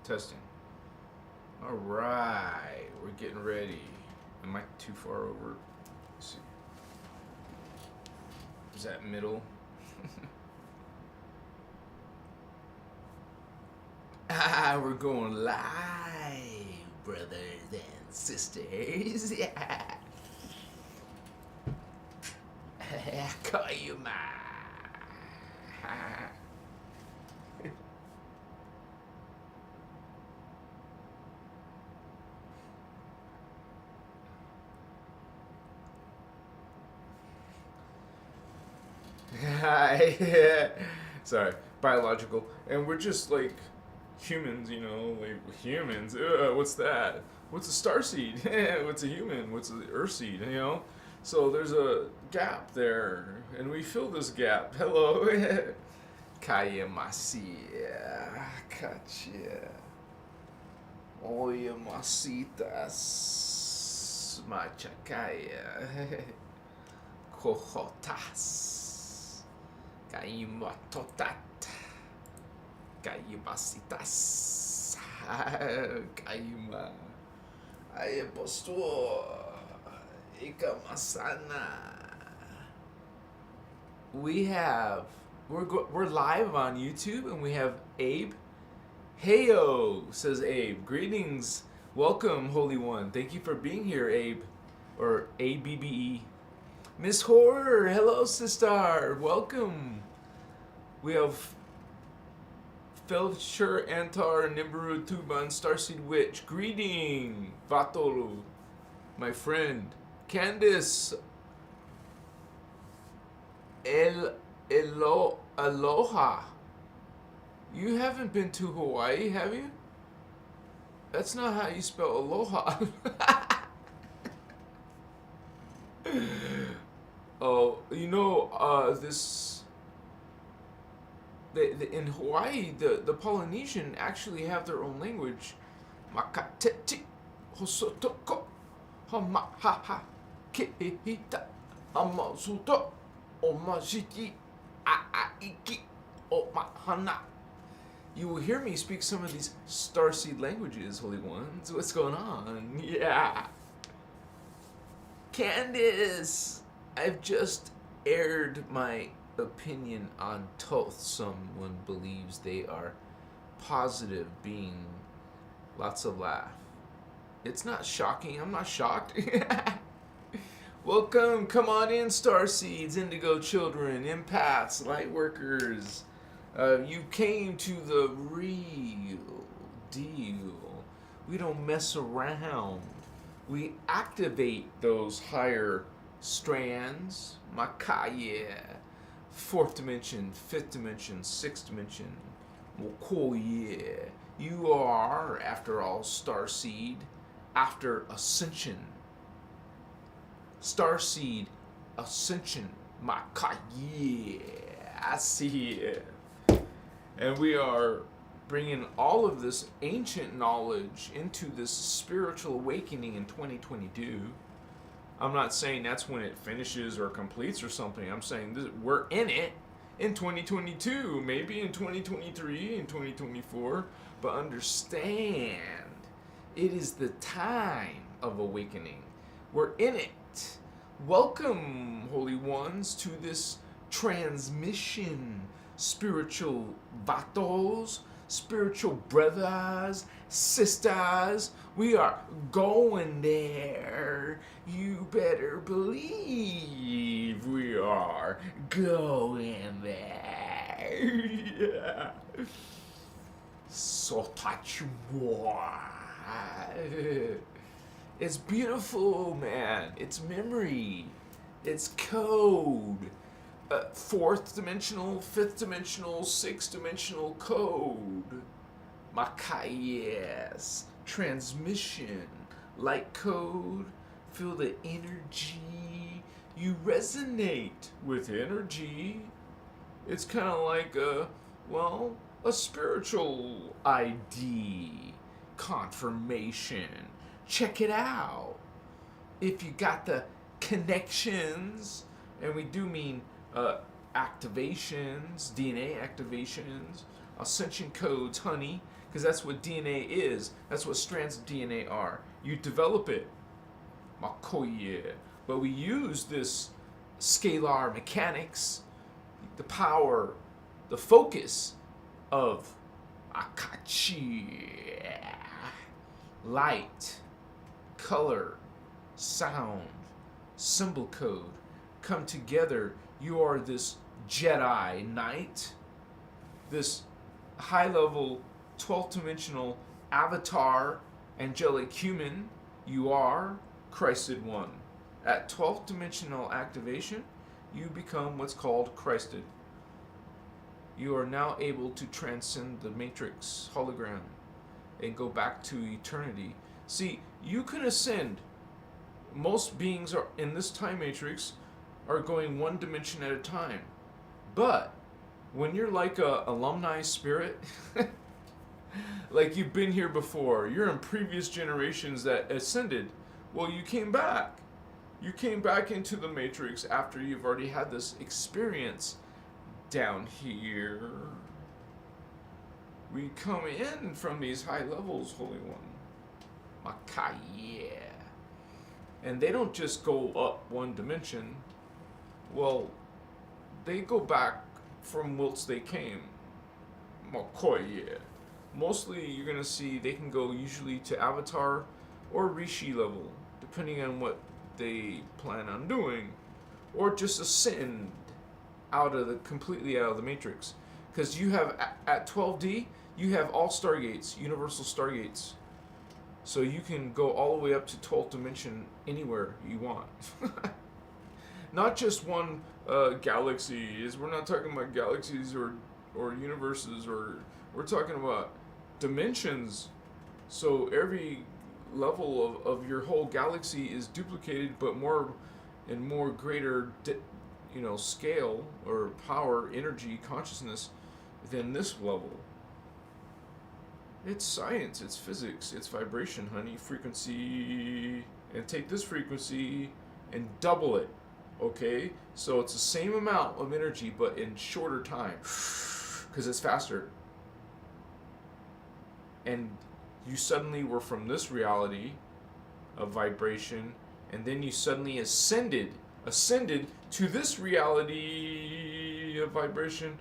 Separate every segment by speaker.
Speaker 1: Testing. All right, we're getting ready. Am I too far over? Let's see. Is that middle? We're going live, brothers and sisters. Yeah. Call you ma. Sorry, biological, and we're just like humans, you know, like humans. What's that? What's a starseed? What's a human? What's an earthseed? You know, so there's a gap there, and we fill this gap. Hello, Kaya Masia, Kacha, Oya Masitas, Machakaya, Kohotas, Kaimatotat. Kaimasitas. Kaima. Ay pastor. Ikamasana. We're live on YouTube, and we have Abe. Heyo, says Abe. Greetings. Welcome, Holy One. Thank you for being here, Abe. Or ABBE. Miss Horror. Hello, sister. Welcome. We have Felcher, Antar, Nibiru, Tuban, Starseed Witch. Greeting, Vatolu, my friend. Candice, Aloha. You haven't been to Hawaii, have you? That's not how you spell aloha. Oh, you know, in Hawaii, the Polynesian actually have their own language. Makateti hosotoko hamahaha kehita amazuto omajiki aaiki omahana. You will hear me speak some of these starseed languages, Holy Ones. What's going on? Yeah. Candice, I've just aired my opinion on Toth. Someone believes they are positive being. Lots of laugh. It's not shocking. I'm not shocked. Welcome. Come on in, Starseeds, Indigo Children, Empaths, Lightworkers. You came to the real deal. We don't mess around. We activate those higher strands. Makaya. Fourth dimension, fifth dimension, sixth dimension. Mokoye. You are, after all, Starseed, after Ascension. Starseed Ascension. Makaye. I see it. And we are bringing all of this ancient knowledge into this spiritual awakening in 2022. I'm not saying that's when it finishes or completes or something. I'm saying we're in it in 2022, maybe in 2023, in 2024. But understand, it is the time of awakening. We're in it. Welcome, Holy Ones, to this transmission. Spiritual vatos, spiritual brothers, sisters, we are going there. You better believe we are going there. Yeah. So touch moi. It's beautiful, man. It's memory. It's code. Fourth dimensional, fifth dimensional, sixth dimensional code. Makayes. Transmission. Light code. Feel the energy. You resonate with energy. It's kind of like a spiritual ID. Confirmation. Check it out. If you got the connections, and we do mean activations, DNA activations, ascension codes, honey, because that's what DNA is. That's what strands of DNA are. You develop it, makoye. But we use this scalar mechanics, the power, the focus of akachi, light, color, sound, symbol code come together. You are this Jedi Knight, this high level 12th dimensional avatar, angelic human. You are Christed One. At 12th dimensional activation, you become what's called Christed. You are now able to transcend the matrix hologram and go back to eternity. See, you can ascend. Most beings are in this time matrix are going one dimension at a time. But when you're like a alumni spirit, like you've been here before, you're in previous generations that ascended, well, you came back. You came back into the matrix after you've already had this experience down here. We come in from these high levels, Holy One. Makaya. And they don't just go up one dimension. Well, they go back from whilst they came. Makoye. Mostly you're going to see they can go usually to Avatar or Rishi level, depending on what they plan on doing. Or just ascend completely out of the matrix. Because you have, at 12D, you have all Stargates, universal Stargates. So you can go all the way up to 12th dimension anywhere you want. Not just one galaxy. We're not talking about galaxies or universes, or we're talking about dimensions. So every level of your whole galaxy is duplicated, but more and more greater scale or power, energy, consciousness than this level. It's science, it's physics, it's vibration, honey, frequency, and take this frequency and double it, okay? So it's the same amount of energy, but in shorter time, because it's faster. And you suddenly were from this reality of vibration, and then you suddenly ascended to this reality of vibration.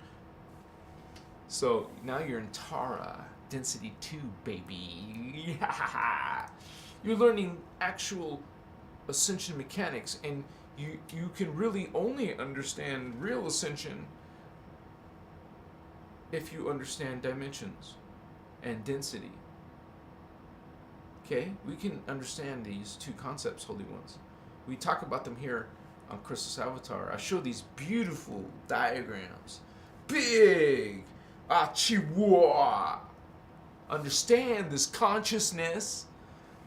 Speaker 1: So now you're in Tara. Density 2, baby. You're learning actual ascension mechanics, and you can really only understand real ascension if you understand dimensions and density. Okay? We can understand these two concepts, Holy Ones. We talk about them here on Christos Avatar. I show these beautiful diagrams. Big! Achiwa! Understand this consciousness,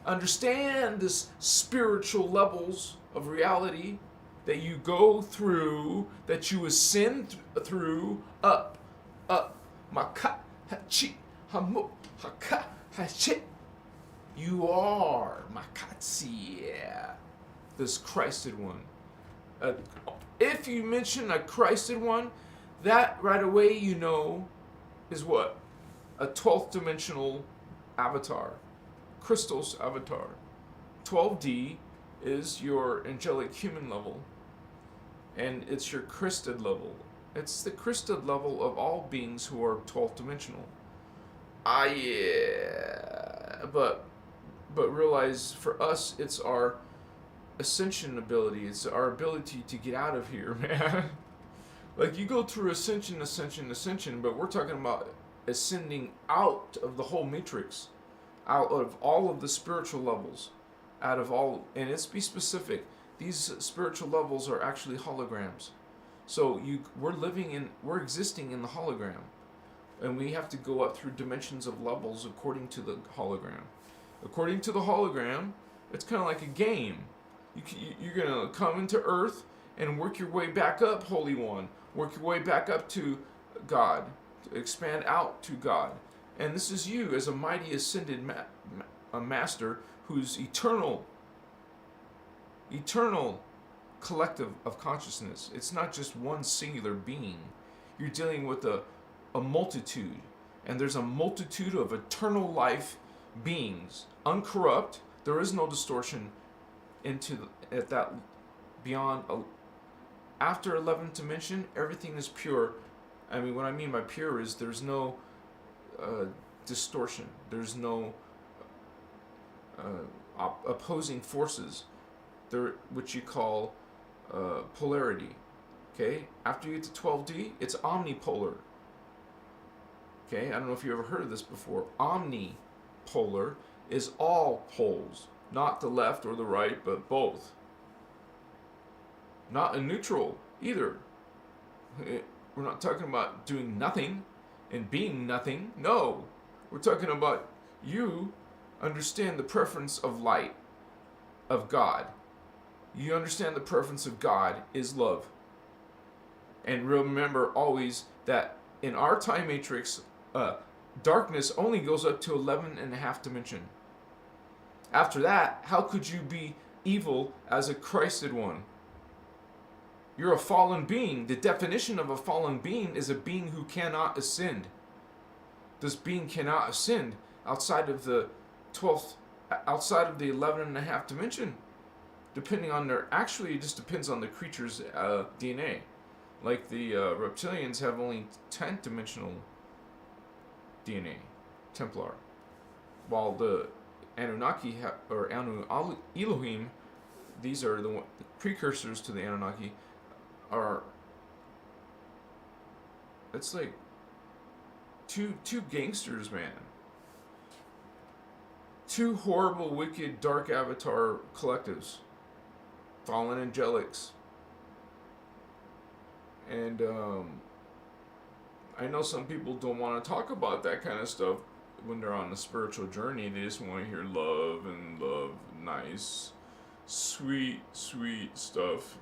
Speaker 1: understand this spiritual levels of reality that you go through, that you ascend through, up, maka, hachi, hamu, haka, hachi. You are makatsi, this Christed One. If you mention a Christed One, that right away you know is what? A 12th dimensional avatar, Christos Avatar. 12D is your angelic human level, and it's your Christed level. It's the Christed level of all beings who are 12th dimensional. Yeah, but realize for us, it's our ascension ability. It's our ability to get out of here, man. Like you go through ascension, but we're talking about ascending out of the whole matrix, out of all of the spiritual levels, out of all, and let's be specific, these spiritual levels are actually holograms. So we're existing in the hologram, and we have to go up through dimensions of levels according to the hologram. According to the hologram, it's kind of like a game. You're gonna come into Earth and work your way back up, Holy One. Work your way back up to God. Expand out to God. And this is you as a mighty ascended master who's eternal collective of consciousness. It's not just one singular being. You're dealing with a multitude. And there's a multitude of eternal life beings, uncorrupt. There is no distortion at that beyond. After 11th dimension, everything is pure. I mean, what I mean by pure is there's no distortion. There's no opposing forces. There, which you call polarity. Okay. After you get to 12D, it's omnipolar. Okay. I don't know if you ever heard of this before. Omnipolar is all poles, not the left or the right, but both. Not a neutral either. We're not talking about doing nothing and being nothing. No. We're talking about you understand the preference of light, of God. You understand the preference of God is love. And remember always that in our time matrix, darkness only goes up to 11 and a half dimension. After that, how could you be evil as a Christed one? You're a fallen being. The definition of a fallen being is a being who cannot ascend. This being cannot ascend outside of the 12th, outside of the 11 and a half dimension. Depending on actually it just depends on the creature's DNA. Like the reptilians have only 10th dimensional DNA, Templar. While the Anunnaki, or Elohim, these are the precursors to the Anunnaki, it's like two gangsters, man. Two horrible, wicked, dark avatar collectives. Fallen angelics. And I know some people don't want to talk about that kind of stuff when they're on a spiritual journey. They just want to hear love, nice, sweet stuff.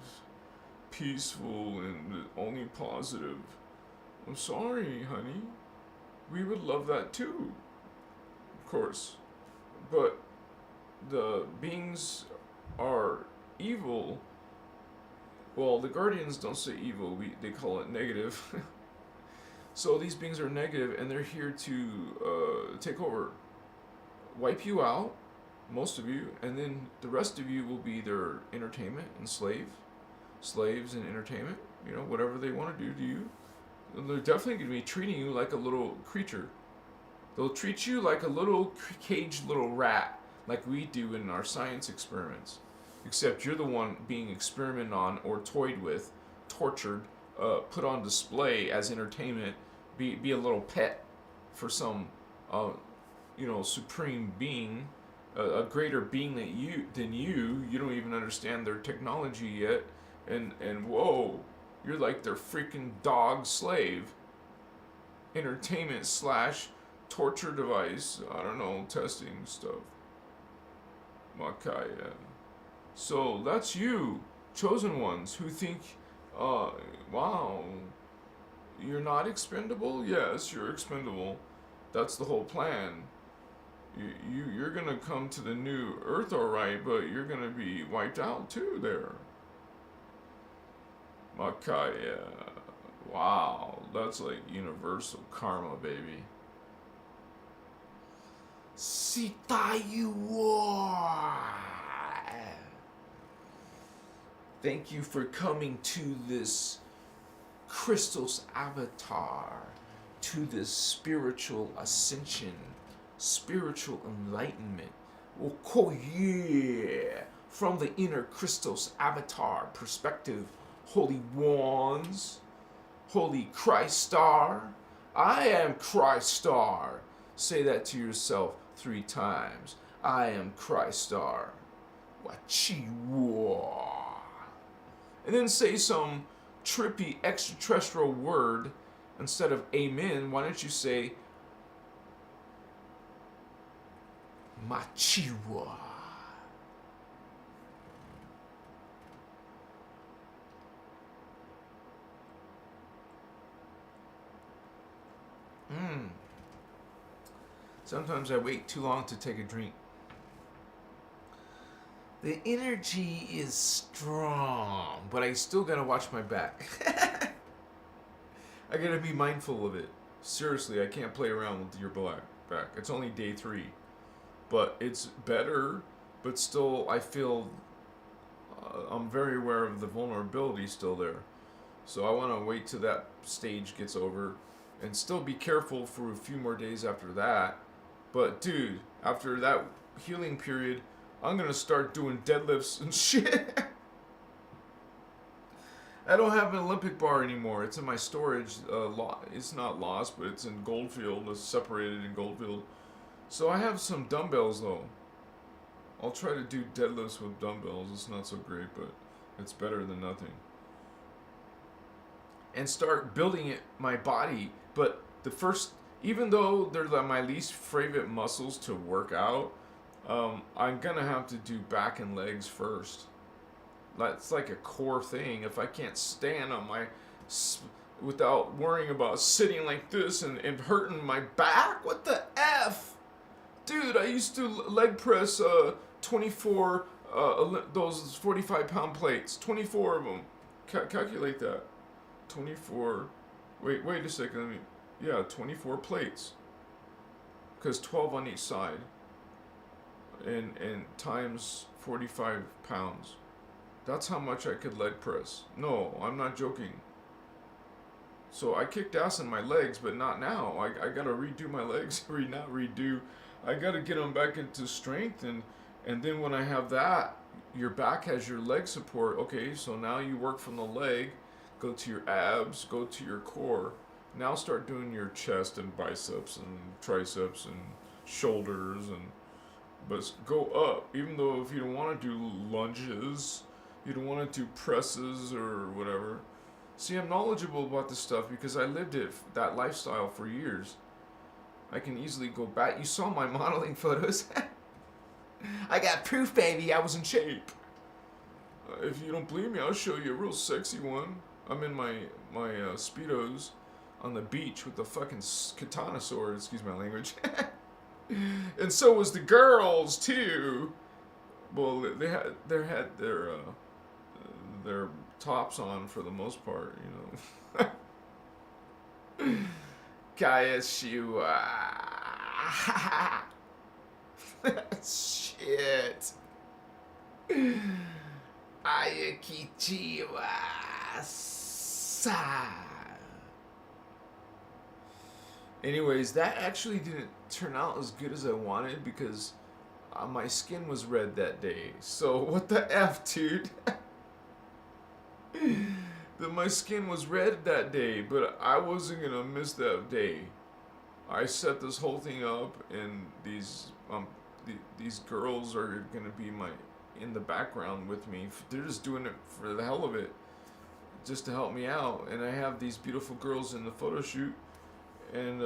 Speaker 1: Peaceful and only positive. I'm sorry, honey. We would love that too. Of course. But the beings are evil. Well, the Guardians don't say evil. They call it negative. So these beings are negative, and they're here to take over. Wipe you out, most of you, and then the rest of you will be their entertainment and slaves and entertainment, whatever they want to do to you. And they're definitely going to be treating you like a little creature. They'll treat you like a little caged little rat, like we do in our science experiments. Except you're the one being experimented on or toyed with, tortured, put on display as entertainment, be a little pet for some, supreme being, a greater being than you. You don't even understand their technology yet. And whoa, you're like their freaking dog slave. Entertainment / torture device. I don't know, testing stuff. Makaya. So that's you, chosen ones, who think, wow, you're not expendable? Yes, you're expendable. That's the whole plan. You're gonna come to the new earth, alright, but you're gonna be wiped out too there. Makaya. Wow, that's like universal karma, baby. Sitayuwa. Thank you for coming to this Christos Avatar, to this spiritual ascension, spiritual enlightenment. Oh yeah! From the Inner Christos Avatar perspective, holy wands, holy Christar. I am Christar. Say that to yourself 3 times. I am Christar. Wachiwa. And then say some trippy extraterrestrial word instead of amen. Why don't you say Machiwa? Sometimes I wait too long to take a drink. The energy is strong, but I still gotta watch my back. I gotta be mindful of it. Seriously, I can't play around with your back. It's only day 3, but it's better. But still, I feel I'm very aware of the vulnerability still there. So I want to wait till that stage gets over, and still be careful for a few more days after that. But dude, after that healing period, I'm gonna start doing deadlifts and shit. I don't have an Olympic bar anymore. It's in my storage. It's not lost, but it's in Goldfield. It's separated in Goldfield. So I have some dumbbells though. I'll try to do deadlifts with dumbbells. It's not so great, but it's better than nothing. And start building it my body. But the first, even though they're my least favorite muscles to work out, I'm gonna have to do back and legs first. That's like a core thing. If I can't stand on my without worrying about sitting like this and hurting my back, what the F? Dude, I used to leg press 24 those 45-pound plates, 24 of them. Calculate that. 24. Wait a second. 24 plates. Because 12 on each side. And times 45 pounds. That's how much I could leg press. No, I'm not joking. So I kicked ass in my legs, but not now. I gotta redo my legs. Not redo. I gotta get them back into strength, and then when I have that, your back has your leg support. Okay, so now you work from the leg, go to your abs, go to your core. Now start doing your chest and biceps and triceps and shoulders, but go up. Even though if you don't want to do lunges, you don't want to do presses or whatever. See, I'm knowledgeable about this stuff because I lived that lifestyle for years. I can easily go back. You saw my modeling photos. I got proof, baby. I was in shape. If you don't believe me, I'll show you a real sexy one. I'm in my Speedos on the beach with the fucking katana sword. Excuse my language. And so was the girls too. Well, they had their tops on for the most part, you know. Kayashua. Shit. Ayakichiwa. Anyways, that actually didn't turn out as good as I wanted because my skin was red that day. So what the F, dude? My skin was red that day, but I wasn't gonna miss that day. I set this whole thing up, and these girls are gonna be in the background with me. They're just doing it for the hell of it, just to help me out. And I have these beautiful girls in the photo shoot, and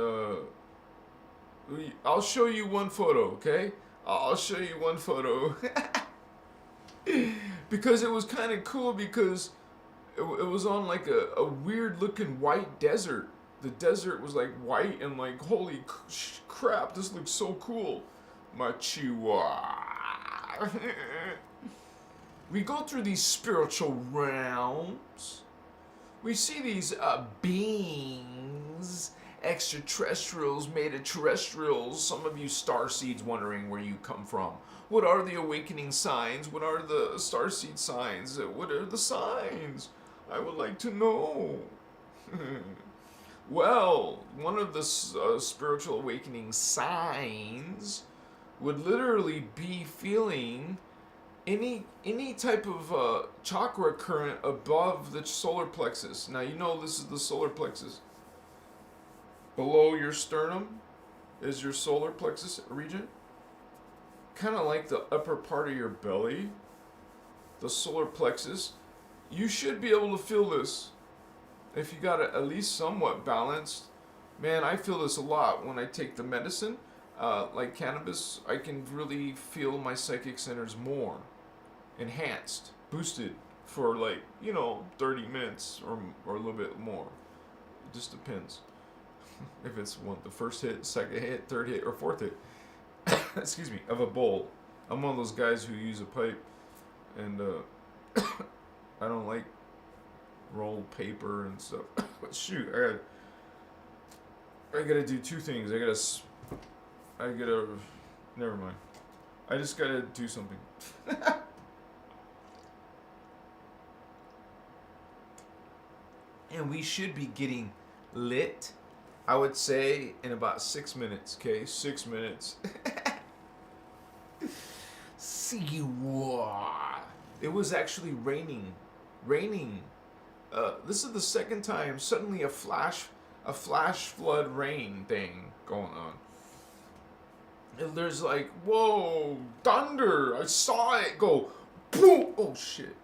Speaker 1: I'll show you one photo, okay? I'll show you one photo. Because it was kind of cool because it was on like a weird looking white desert. The desert was like white and like, holy crap, this looks so cool. Machiwa. We go through these spiritual realms. We see these beings, extraterrestrials made of terrestrials. Some of you starseeds wondering where you come from. What are the awakening signs? What are the starseed signs? What are the signs? I would like to know. Well, one of the spiritual awakening signs would literally be feeling any type of chakra current above the solar plexus. Now, you know this is the solar plexus. Below your sternum is your solar plexus region. Kind of like the upper part of your belly, the solar plexus. You should be able to feel this if you got it at least somewhat balanced. Man, I feel this a lot when I take the medicine, like cannabis. I can really feel my psychic centers more enhanced, boosted for 30 minutes or a little bit more. It just depends. If it's the first hit, second hit, third hit, or fourth hit. Excuse me, of a bowl. I'm one of those guys who use a pipe, and I don't like rolled paper and stuff. Shoot, I gotta do two things. Never mind. I just gotta do something. And we should be getting lit, I would say, in about 6 minutes. Okay, 6 minutes. See what? It was actually raining. This is the second time suddenly a flash flood rain thing going on. And there's like, whoa, thunder! I saw it go, boom! Oh shit!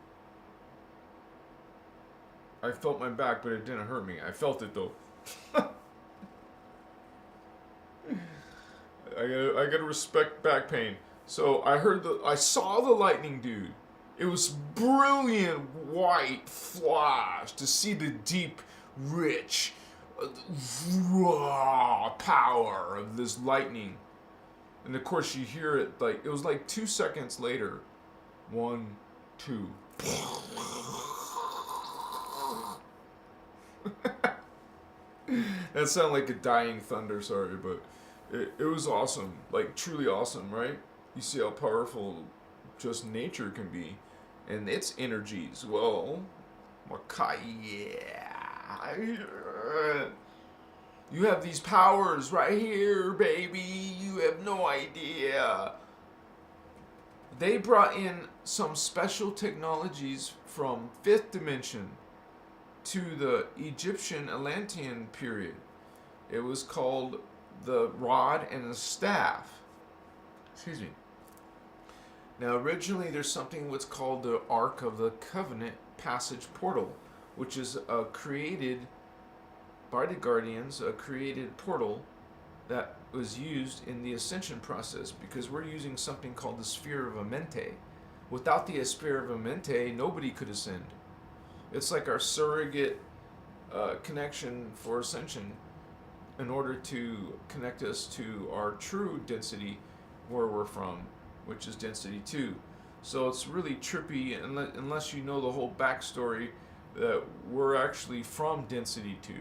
Speaker 1: I felt my back, but it didn't hurt me. I felt it though. I gotta respect back pain. So I saw the lightning, dude. It was brilliant white flash to see the deep, rich, raw power of this lightning. And of course you hear it like, it was like 2 seconds later. 1, 2. That sounded like a dying thunder, sorry, but it was awesome. Like, truly awesome, right? You see how powerful just nature can be. And its energies, well, yeah. You have these powers right here, baby. You have no idea. They brought in some special technologies from 5th dimension to the Egyptian Atlantean period. It was called the rod and the staff. Excuse me. Now, originally, there's something what's called the Ark of the Covenant passage portal, which is created by the Guardians, a created portal that was used in the ascension process, because we're using something called the Sphere of Amente. Without the Sphere of Amente, nobody could ascend. It's like our surrogate connection for ascension in order to connect us to our true density where we're from, which is density 2. So it's really trippy unless you know the whole backstory that we're actually from density 2.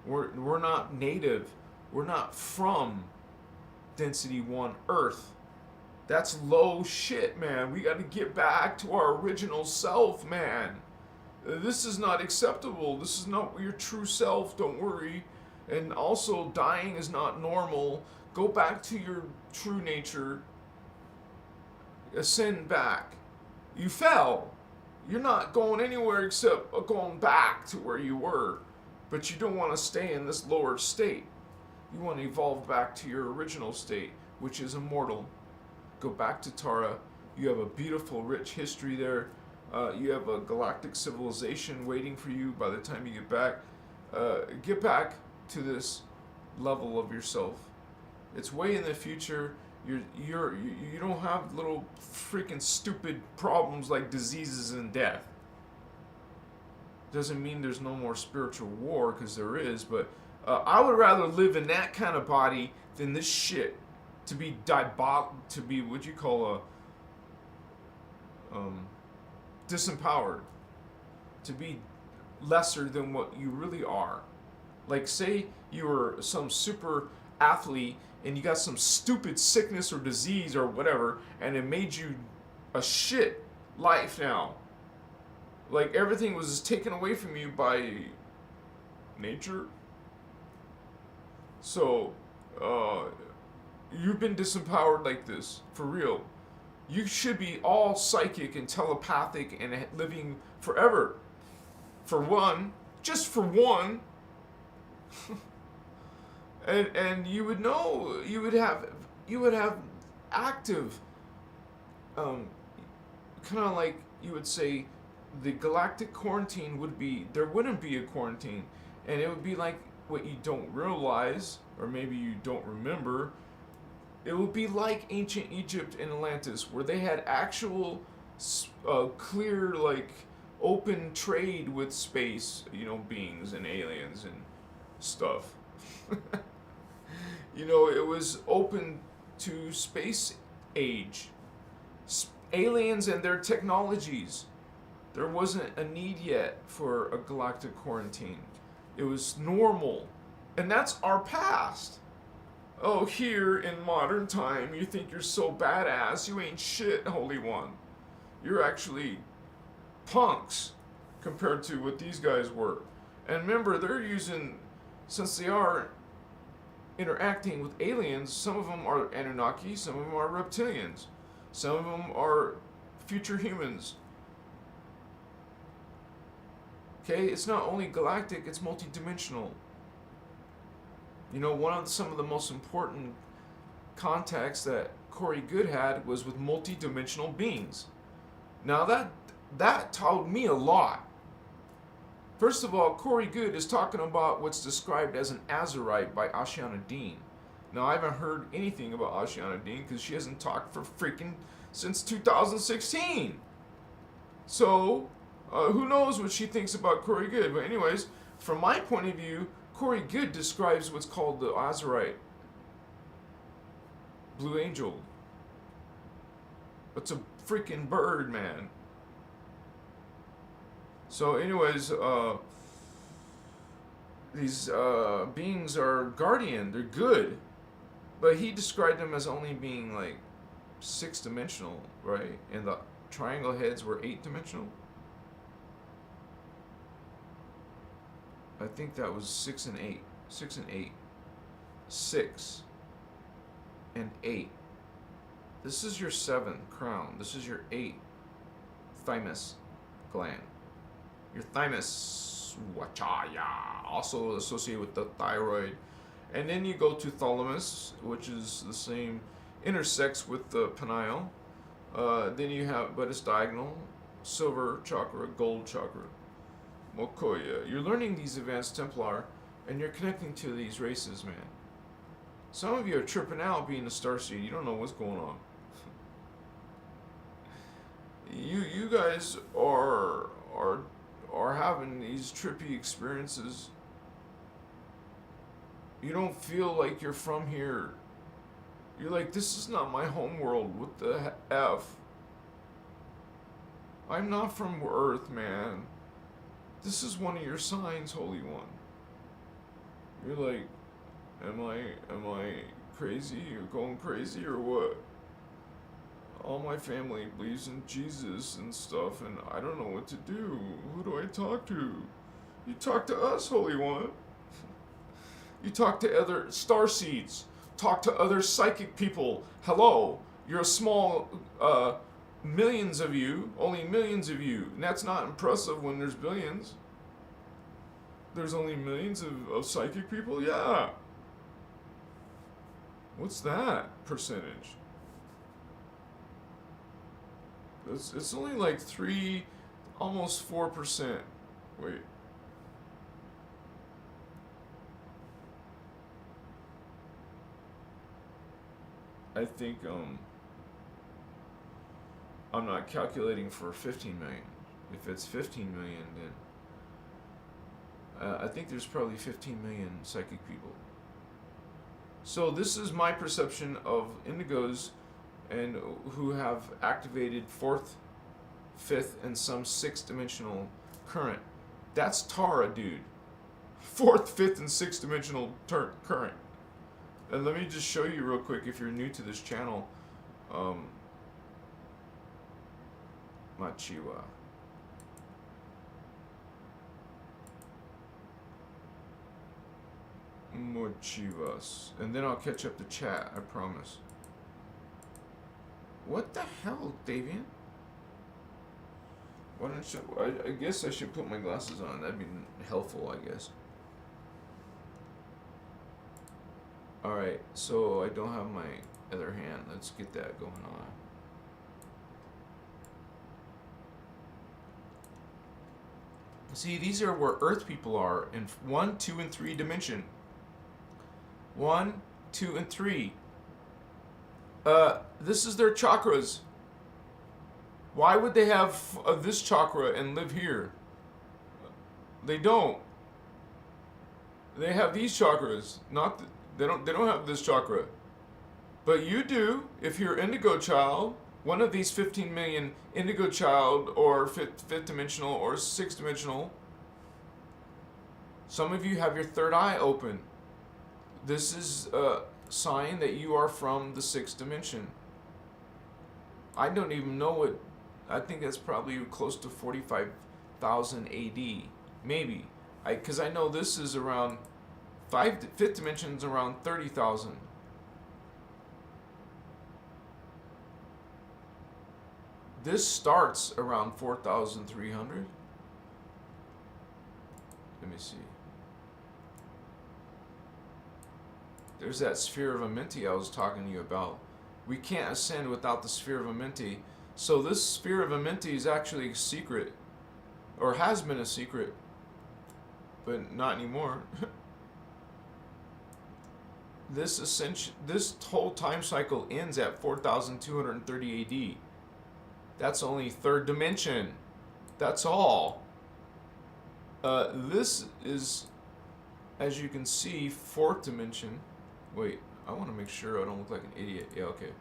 Speaker 1: We're not native. We're not from density 1 Earth. That's low shit, man. We got to get back to our original self, man. This is not acceptable. This is not your true self. Don't worry. And also, dying is not normal. Go back to your true nature. Ascend back. You fell. You're not going anywhere except going back to where you were. But you don't want to stay in this lower state. You want to evolve back to your original state, which is immortal. Go back to Tara. You have a beautiful, rich history there. You have a galactic civilization waiting for you by the time you get back. Get back to this level of yourself. It's way in the future. You don't have little freaking stupid problems like diseases and death. Doesn't mean there's no more spiritual war, because there is, but I would rather live in that kind of body than this shit. To be what you call disempowered. To be lesser than what you really are. Like, say you were some super athlete and you got some stupid sickness or disease or whatever, and it made you a shit life now. Like, everything was taken away from you by nature. So, you've been disempowered like this, for real. You should be all psychic and telepathic and living forever. For one, just for one. and you would know, you would have active, kind of like you would say, the galactic quarantine would be, there wouldn't be a quarantine, and it would be like what you don't realize, or maybe you don't remember. It would be like ancient Egypt and Atlantis, where they had actual clear, like, open trade with space, beings and aliens and stuff. It was open to space age, aliens and their technologies. There wasn't a need yet for a galactic quarantine. It was normal. And that's our past. Oh, here in modern time, you think you're so badass. You ain't shit, Holy One. You're actually punks compared to what these guys were. And remember, they're using, since they are interacting with aliens, some of them are Anunnaki, some of them are reptilians, some of them are future humans. Okay, it's not only galactic, it's multidimensional. You know, some of the most important contacts that Corey Good had was with multidimensional beings. Now that told me a lot. First of all, Corey Good is talking about what's described as an Azurite by Ashiana Dean. Now, I haven't heard anything about Ashiana Dean because she hasn't talked for freaking since 2016. So, who knows what she thinks about Corey Good. But anyways, from my point of view, Corey Good describes what's called the Azurite Blue Angel. It's a freaking bird, man. So anyways, these beings are guardian. They're good. But he described them as only being like 6-dimensional, right? And the triangle heads were 8-dimensional. I think that was 6 and 8. 6 and 8. 6 and 8. This is your 7th crown. This is your 8th thymus gland. Your thymus, wachaya, also associated with the thyroid. And then you go to thalamus, which is the same, intersects with the pineal. Then you have, but it's diagonal, silver chakra, gold chakra, Mokoya. You're learning these advanced Templar, and you're connecting to these races, man. Some of you are tripping out being a starseed. You don't know what's going on. You guys are having these trippy experiences. You don't feel like you're from here. You're like, this is not my home world. What the F? I'm not from Earth, man. This is one of your signs, Holy One. You're like, am I crazy or going crazy or what? All my family believes in Jesus and stuff, and I don't know what to do. Who do I talk to? You talk to us, Holy One. You talk to other starseeds. Talk to other psychic people. Hello, you're a small, millions of you, only millions of you. And that's not impressive when there's billions. There's only millions of psychic people? Yeah. What's that percentage? It's only like 3, almost 4%. Wait. I think, I'm not calculating for 15 million. If it's 15 million, then I think there's probably 15 million psychic people. So this is my perception of indigos and who have activated 4th, 5th, and some 6th-dimensional current. That's Tara, dude. 4th, 5th, and 6th-dimensional current. And let me just show you real quick if you're new to this channel. Machiwa. Mochivas. And then I'll catch up to chat, I promise. What the hell, Davian? Why don't you... I guess I should put my glasses on. That'd be helpful, I guess. Alright, so I don't have my other hand. Let's get that going on. See, these are where Earth people are in 1, 2, and 3 dimension. 1, 2, and 3. This is their chakras. Why would they have this chakra and live here? They don't. They have these chakras. They don't have this chakra. But you do if you're indigo child. One of these 15 million indigo child or fifth dimensional or 6th dimensional. Some of you have your 3rd eye open. This is a sign that you are from the 6th dimension. I don't even know what. I think that's probably close to 45,000 AD, maybe. Because I know this is around 5th dimension is around 30,000. This starts around 4,300. Let me see. There's that sphere of Amenti I was talking to you about. We can't ascend without the sphere of Amenti. So this sphere of Amenti is actually a secret, or has been a secret, but not anymore. This ascension, this whole time cycle ends at 4,230 AD. That's only 3rd dimension. That's all. This is, as you can see, 4th dimension. Wait, I want to make sure I don't look like an idiot. Yeah, okay.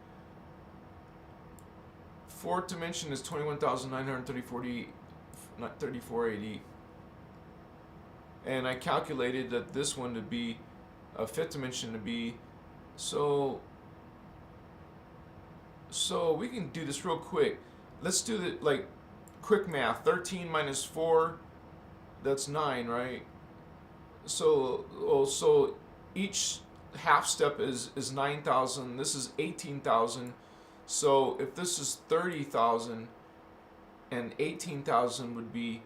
Speaker 1: 4th dimension is 21,934 AD. And I calculated that this one to be a 5th dimension to be, so we can do this real quick. Let's do the, like, quick math. 13 minus 4, that's 9, right? So each half step is 9,000. This is 18,000. So if this is 30,000 and 18,000 would be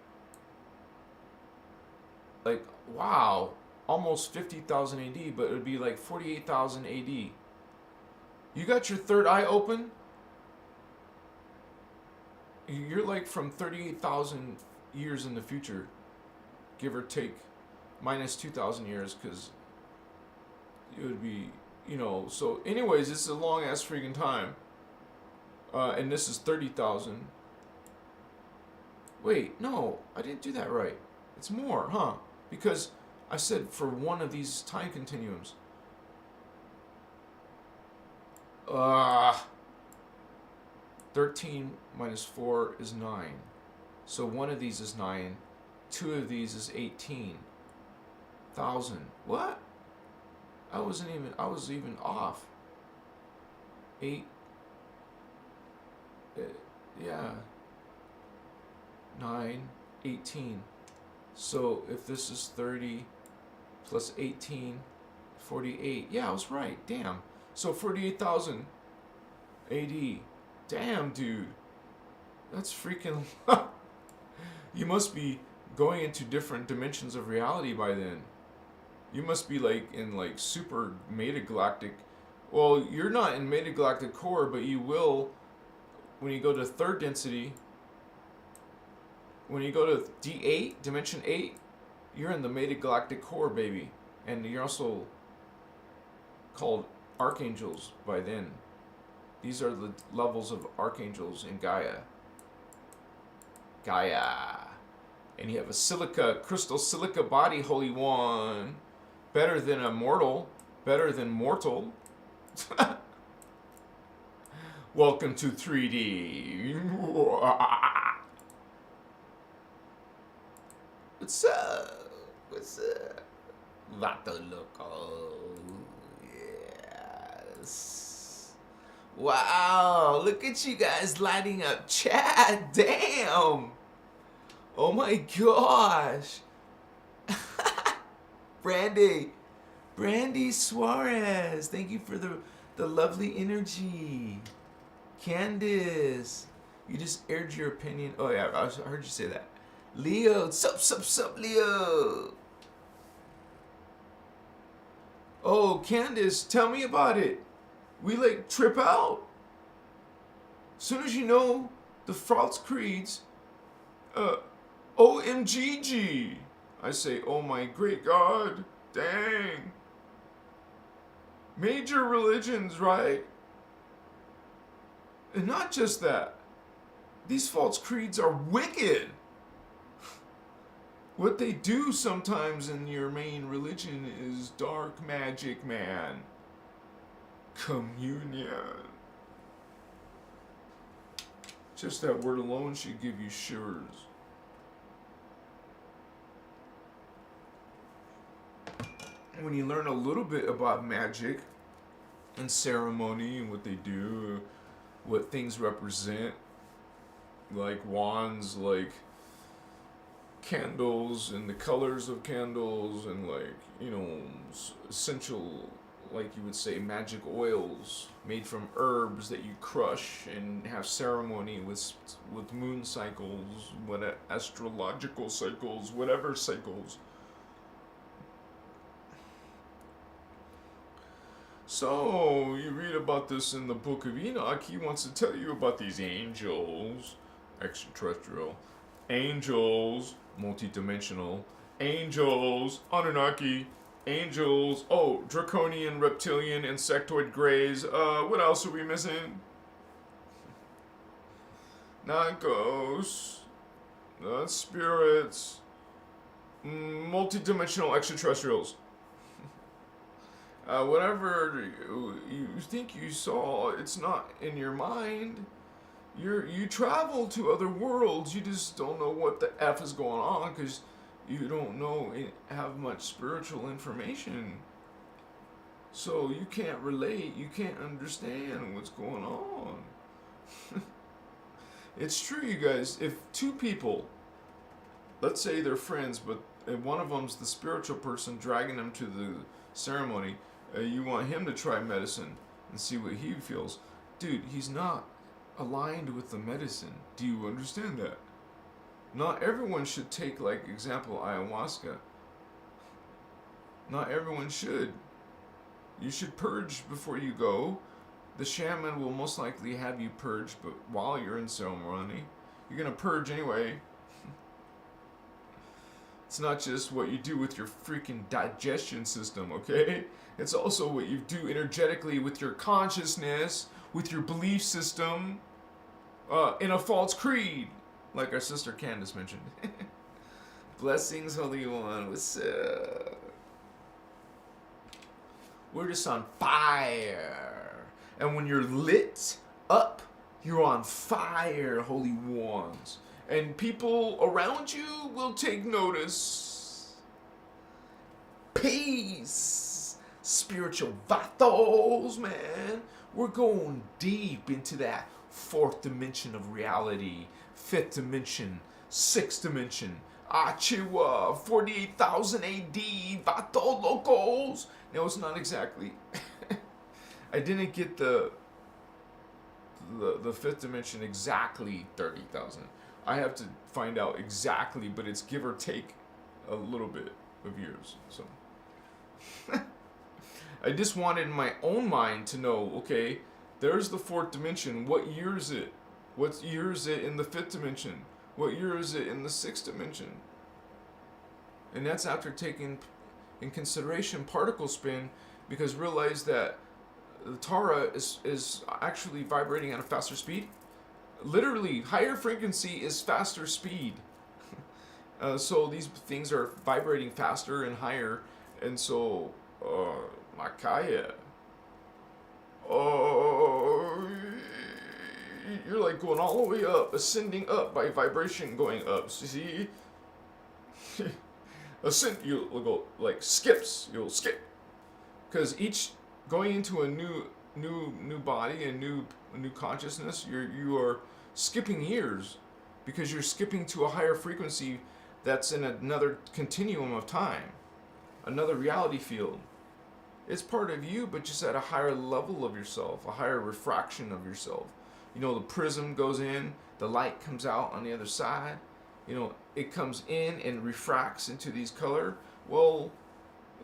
Speaker 1: like, wow, almost 50,000 AD, but it would be like 48,000 AD. You got your third eye open? You're like from 38,000 years in the future, give or take, minus 2,000 years, because it would be, you know, so anyways, it's a long ass freaking time. And this is 30,000. Wait, no, I didn't do that right. It's more, huh? Because I said for one of these time continuums. 13 minus 4 is 9. So one of these is 9. Two of these is 18,000. What? I was even off. 8. Yeah. 9, 18. So if this is 30 plus 18, 48. Yeah, I was right. Damn. So 48,000 AD. Damn, dude. That's freaking... You must be going into different dimensions of reality by then. You must be like in like super metagalactic... Well, you're not in metagalactic core, but you will when you go to third density. When you go to D8, dimension 8, you're in the metagalactic core, baby. And you're also called archangels by then. These are the levels of archangels in Gaia. And you have a crystal silica body, Holy One. Better than a mortal. Better than mortal. Welcome to 3D. What's up? What's up? Vato Loco. Yes. Wow, look at you guys lighting up chat. Damn. Oh my gosh. Brandy Suarez. Thank you for the lovely energy. Candice. You just aired your opinion. Oh yeah, I heard you say that. Leo, sup, Leo. Oh, Candice, tell me about it. We like trip out. Soon as you know the false creeds, OMGG. I say, oh my great God, dang. Major religions, right? And not just that. These false creeds are wicked. What they do sometimes in your main religion is dark magic, man. Communion. Just that word alone should give you shivers. when you learn a little bit about magic and ceremony and what they do, what things represent, like wands, like candles and the colors of candles, and like, you know, essential, like you would say, magic oils made from herbs that you crush and have ceremony with moon cycles, what astrological cycles, whatever cycles. So you read about this in the Book of Enoch. He wants to tell you about these angels, extraterrestrial, angels, multidimensional, angels, Anunnaki, angels, oh, draconian, reptilian, insectoid greys. What else are we missing? Not ghosts, not spirits, multidimensional extraterrestrials. Whatever you think you saw, it's not in your mind. You travel to other worlds. You just don't know what the F is going on because you don't have much spiritual information. So you can't relate. You can't understand what's going on. It's true, you guys. If two people, let's say they're friends, but one of them's the spiritual person dragging them to the ceremony, you want him to try medicine and see what he feels. Dude, he's not aligned with the medicine. Do you understand that? Not everyone should take, like, example, ayahuasca. Not everyone should. You should purge before you go. The shaman will most likely have you purge, but while you're in ceremony, you're going to purge anyway. It's not just what you do with your freaking digestion system, okay? It's also what you do energetically with your consciousness, with your belief system, in a false creed, like our sister Candace mentioned. Blessings, Holy One. What's up? We're just on fire. And when you're lit up, you're on fire, Holy Ones. And people around you will take notice. Peace. Spiritual vatos, man. We're going deep into that fourth dimension of reality. Fifth dimension. Sixth dimension. Achiwa. 48,000 AD. Vato locals. No, it's not exactly. I didn't get the fifth dimension exactly 30,000. I have to find out exactly, but it's give or take a little bit of years. So I just wanted in my own mind to know, okay, there's the fourth dimension. What year is it? What year is it in the fifth dimension? What year is it in the sixth dimension? And that's after taking in consideration particle spin, because realize that the Tara is actually vibrating at a faster speed. Literally, higher frequency is faster speed. So these things are vibrating faster and higher. And so, Makaya, you're like going all the way up, ascending up by vibration going up. See? You'll go like skips. You'll skip. Because each going into a new body, a new consciousness, you are skipping years, because you're skipping to a higher frequency that's in another continuum of time, another reality field. It's part of you, but just at a higher level of yourself, a higher refraction of yourself. You know, the prism goes in, the light comes out on the other side. You know, it comes in and refracts into these color. Well,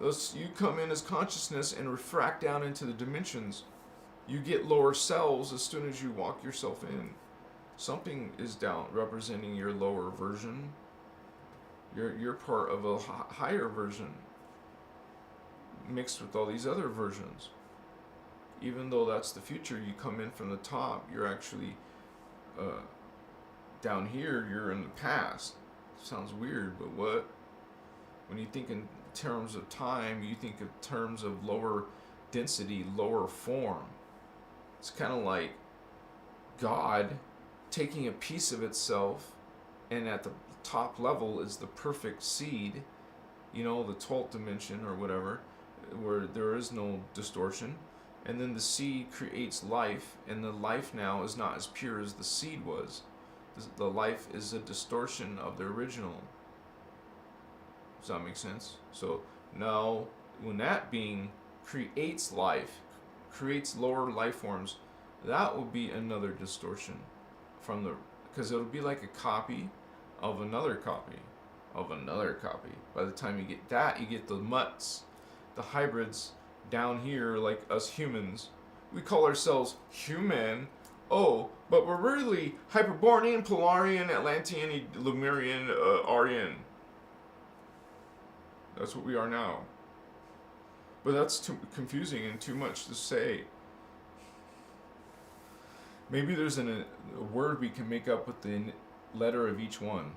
Speaker 1: you come in as consciousness and refract down into the dimensions. You get lower cells as soon as you walk yourself in. Something is down representing your lower version. You're part of a higher version mixed with all these other versions. Even though that's the future, you come in from the top, you're actually down here, you're in the past. Sounds weird, but what? When you think in terms of time, you think in terms of lower density, lower form. It's kind of like God taking a piece of itself, and at the top level is the perfect seed, you know, the 12th dimension or whatever, where there is no distortion. And then the seed creates life, and the life now is not as pure as the seed was. The life is a distortion of the original. Does that make sense? So now, when that being creates life, creates lower life forms, that will be another distortion from the, because it'll be like a copy of another copy of another copy. By the time you get that, you get the mutts, the hybrids down here, like us humans. We call ourselves human. Oh, but we're really Hyperborean, Polarian, Atlantean, Lemurian, Aryan. That's what we are now. But that's too confusing and too much to say. Maybe there's a word we can make up with the letter of each one.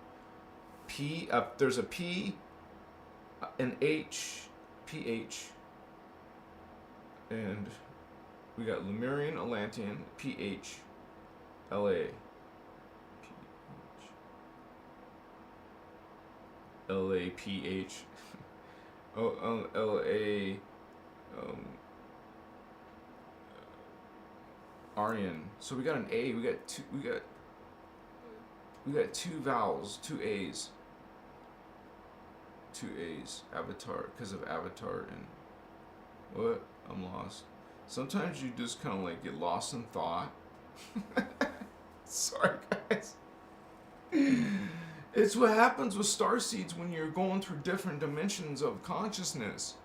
Speaker 1: P. There's a P, an H, PH, and we got Lemurian, Atlantean, PH, LA, PH, LA, Aryan. So we got an A. We got two vowels, two A's. Two A's. Avatar, because of Avatar and what? I'm lost. Sometimes you just kind of like get lost in thought. Sorry, guys. It's what happens with starseeds when you're going through different dimensions of consciousness.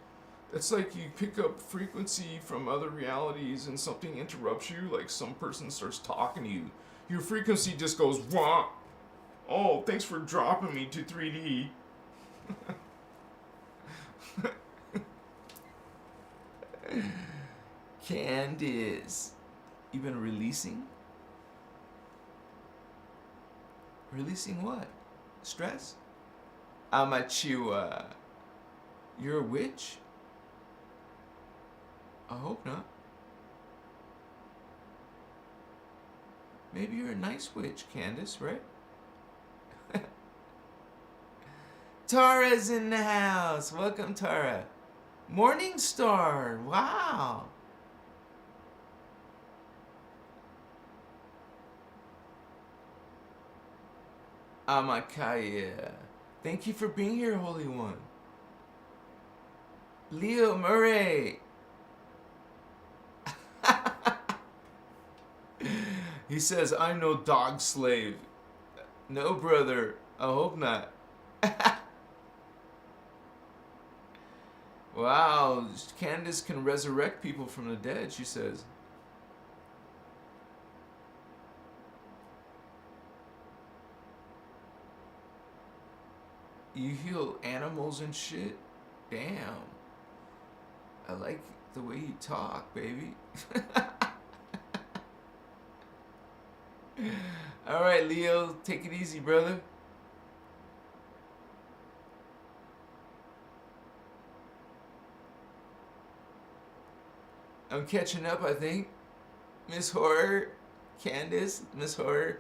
Speaker 1: It's like you pick up frequency from other realities and something interrupts you, like some person starts talking to you. Your frequency just goes, wah! Oh, thanks for dropping me to 3D. Candice, you been releasing? Releasing what? Stress? Amachua. You're a witch? I hope not. Maybe you're a nice witch, Candice, right? Tara's in the house. Welcome, Tara. Morning Star. Wow. Amakaya. Thank you for being here, Holy One. Leo Murray. He says, I'm no dog slave. No, brother. I hope not. Wow, Candace can resurrect people from the dead, she says. You heal animals and shit? Damn. I like the way you talk, baby. Alright, Leo, take it easy, brother. I'm catching up, I think. Miss Horror, Candace, Miss Horror.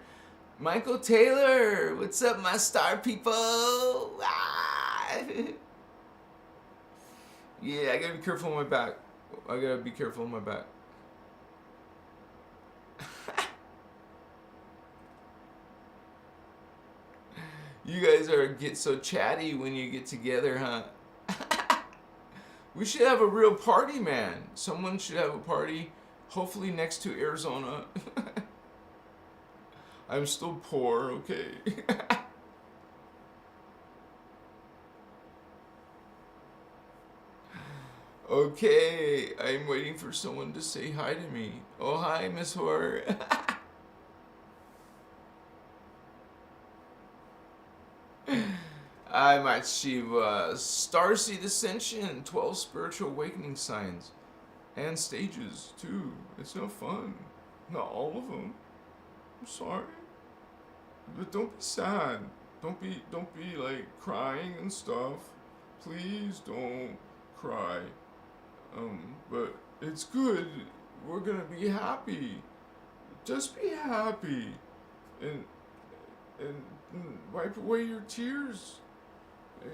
Speaker 1: Michael Taylor, what's up, my star people? Ah. Yeah, I gotta be careful on my back. You guys get so chatty when you get together, huh? We should have a real party, man. Someone should have a party, hopefully next to Arizona. I'm still poor, okay? Okay, I'm waiting for someone to say hi to me. Oh, hi, Miss Horror. I might Shiva. Starseed Ascension, 12 spiritual awakening signs. And stages, too. It's no fun. Not all of them. I'm sorry. But don't be sad. Don't be like crying and stuff. Please don't cry. But it's good. We're gonna be happy. Just be happy. And wipe away your tears.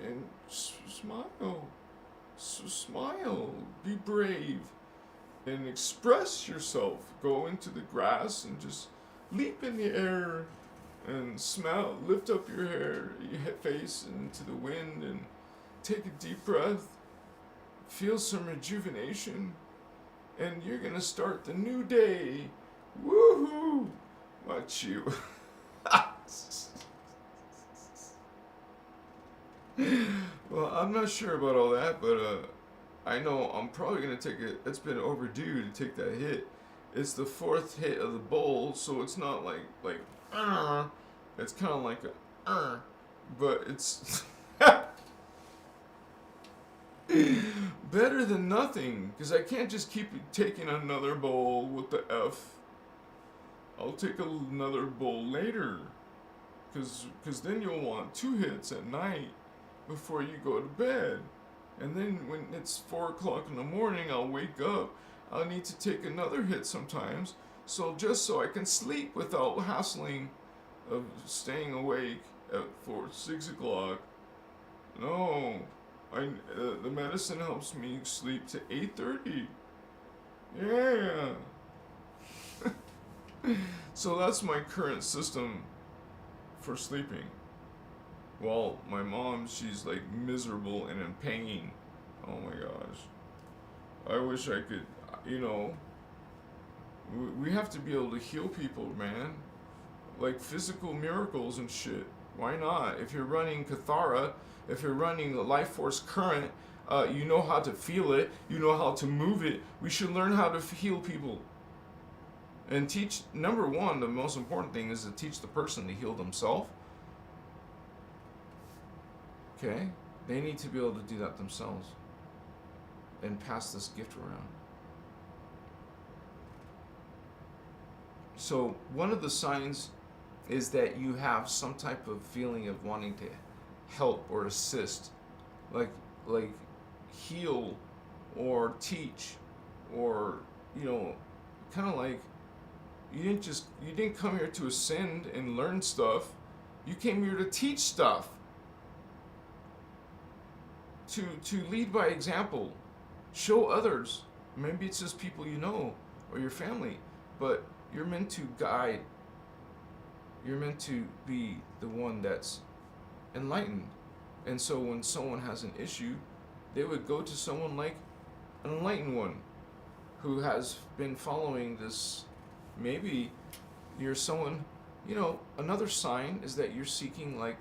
Speaker 1: And smile. So smile, be brave, and express yourself. Go into the grass and just leap in the air and smell, lift up your hair, your face into the wind and take a deep breath. Feel some rejuvenation, and you're gonna start the new day. Woohoo! Watch you. Well, I'm not sure about all that, but I know I'm probably gonna take it. It's been overdue to take that hit. It's the fourth hit of the bowl, so it's not like it's kind of like a but it's better than nothing, because I can't just keep taking another bowl with the F. I'll take another bowl later, because then you'll want 2 hits at night before you go to bed. And then when it's 4 o'clock in the morning, I'll wake up. I'll need to take another hit sometimes, just so I can sleep without hassling of staying awake at 6 o'clock. No, the medicine helps me sleep to 8:30. Yeah. So that's my current system for sleeping. Well, my mom, she's like miserable and in pain. Oh my gosh. I wish I could, we have to be able to heal people, man. Like physical miracles and shit. Why not? If you're running Cathara, if you're running the life force current, you know how to feel it, you know how to move it. We should learn how to heal people. And teach, number one, the most important thing is to teach the person to heal themselves. Okay? They need to be able to do that themselves and pass this gift around. So one of the signs is that you have some type of feeling of wanting to help or assist, like heal or teach, or kind of like you didn't come here to ascend and learn stuff. You came here to teach stuff. To lead by example, show others. Maybe it's just people you know or your family, but you're meant to guide. You're meant to be the one that's enlightened. And so when someone has an issue, they would go to someone like an enlightened one who has been following this. Maybe you're someone, another sign is that you're seeking like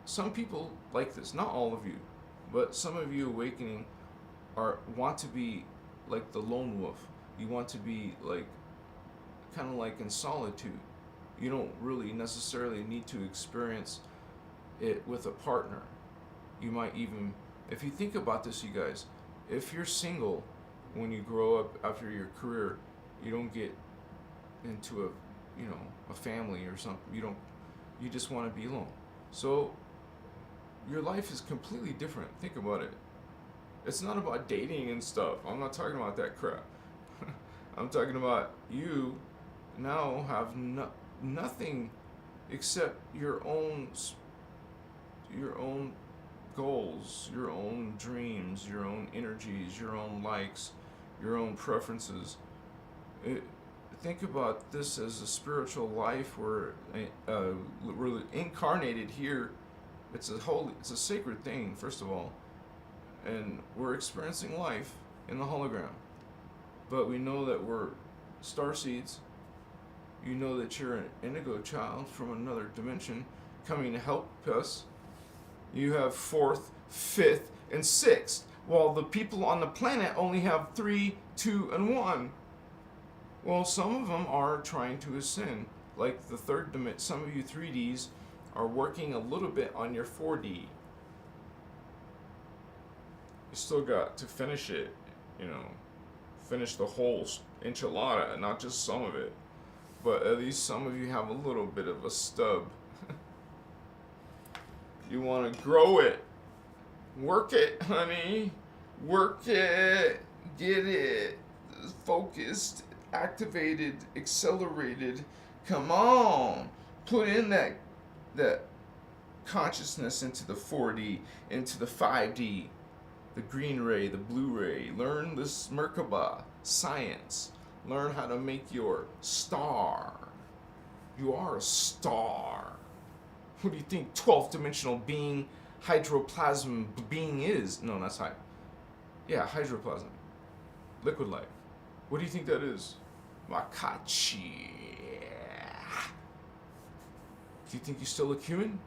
Speaker 1: some people like this, not all of you, but some of you awakening want to be like the lone wolf. You want to be like kind of like in solitude. You don't really necessarily need to experience it with a partner. You might even, if you think about this, you guys, if you're single when you grow up after your career, you don't get into a family or something. You just want to be alone. So your life is completely different. Think about it. It's not about dating and stuff. I'm not talking about that crap. I'm talking about you now have nothing except your own goals, your own dreams, your own energies, your own likes, your own preferences. Think about this as a spiritual life where we're incarnated here. It's a sacred thing, first of all, and we're experiencing life in the hologram. But we know that we're starseeds. You know that you're an indigo child from another dimension coming to help us. You have 4th, 5th, and 6th, while the people on the planet only have 3, 2, and 1. Well, some of them are trying to ascend, like the 3rd dimension. Some of you 3Ds are working a little bit on your 4D. You still got to finish it, finish the whole enchilada, not just some of it. But at least some of you have a little bit of a stub. You want to grow it. Work it, honey. Work it. Get it. Focused, activated, accelerated. Come on. Put in that consciousness into the 4D, into the 5D. the green ray, the blue ray. Learn this Merkaba science. Learn how to make your star. You are a star. What do you think 12th dimensional being, hydroplasm being is? No, that's high. Yeah, hydroplasm. Liquid light. What do you think that is? Makachi. Do you think you still look human?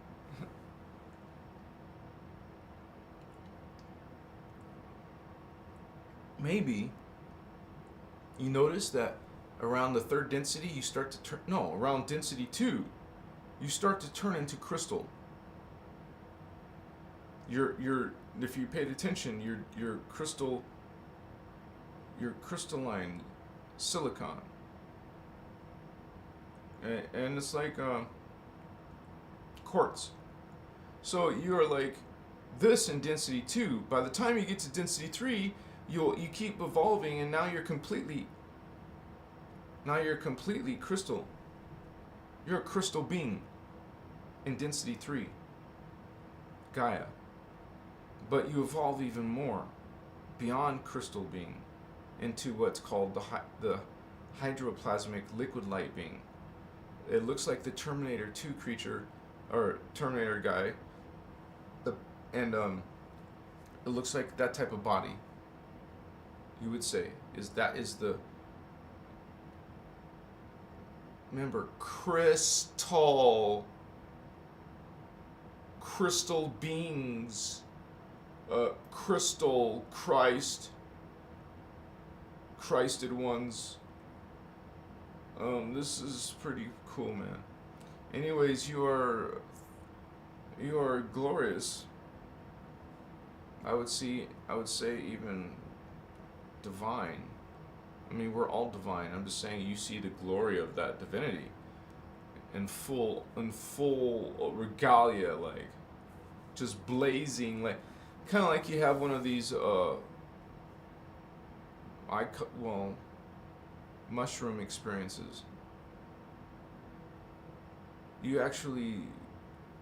Speaker 1: Maybe you notice that around the third density you start to turn, no, around density 2 you start to turn into crystal. You're if you paid attention, your crystal, your crystalline silicon, and it's like quartz. So you are like this in density 2. By the time you get to density 3, you keep evolving, and now you're completely crystal. You're a crystal being in density 3, Gaia. But you evolve even more beyond crystal being into what's called the hydroplasmic liquid light being. It looks like the Terminator 2 creature, or Terminator guy, and it looks like that type of body. You would say is the, remember, crystal beings, crystal Christed ones. This is pretty cool, man. Anyways, you are glorious. I would say even divine. I mean, we're all divine. I'm just saying you see the glory of that divinity in full regalia, like just blazing, like kind of like you have one of these mushroom experiences. You actually,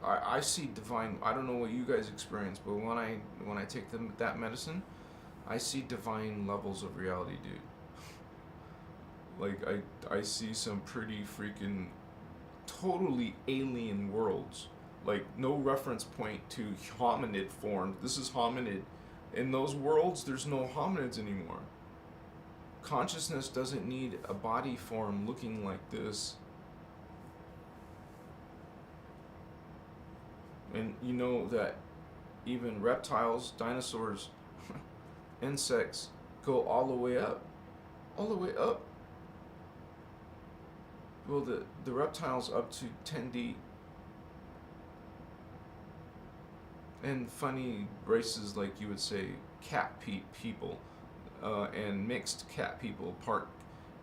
Speaker 1: I see divine. I don't know what you guys experience, but when I take that medicine, I see divine levels of reality, dude. Like I see some pretty freaking totally alien worlds. Like no reference point to hominid form. This is hominid. In those worlds, there's no hominids anymore. Consciousness doesn't need a body form looking like this. And you know that even reptiles, dinosaurs, insects go all the way up. All the way up. Well, the reptiles up to 10D. And funny races, like you would say, cat people, and mixed cat people, part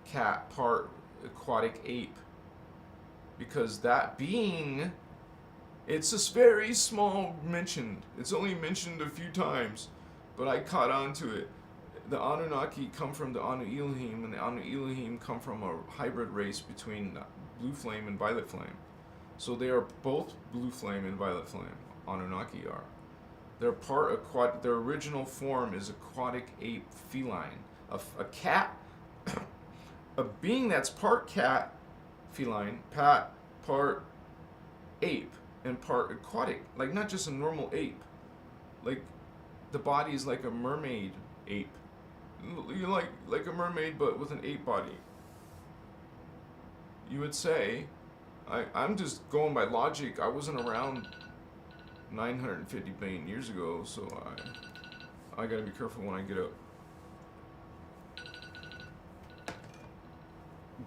Speaker 1: cat, part aquatic ape. Because that being, it's just very small mentioned. It's only mentioned a few times, but I caught on to it. The Anunnaki come from the Anu Elohim, and the Anu Elohim come from a hybrid race between blue flame and violet flame. So they are both blue flame and violet flame. Anunnaki are. They're part aquatic. Their original form is aquatic ape feline. A cat, a being that's part cat, feline, part ape, and part aquatic. Like not just a normal ape. Like the body is like a mermaid ape. You're like a mermaid, but with an ape body. You would say, I'm just going by logic. I wasn't around 950 billion years ago, so I gotta be careful when I get up.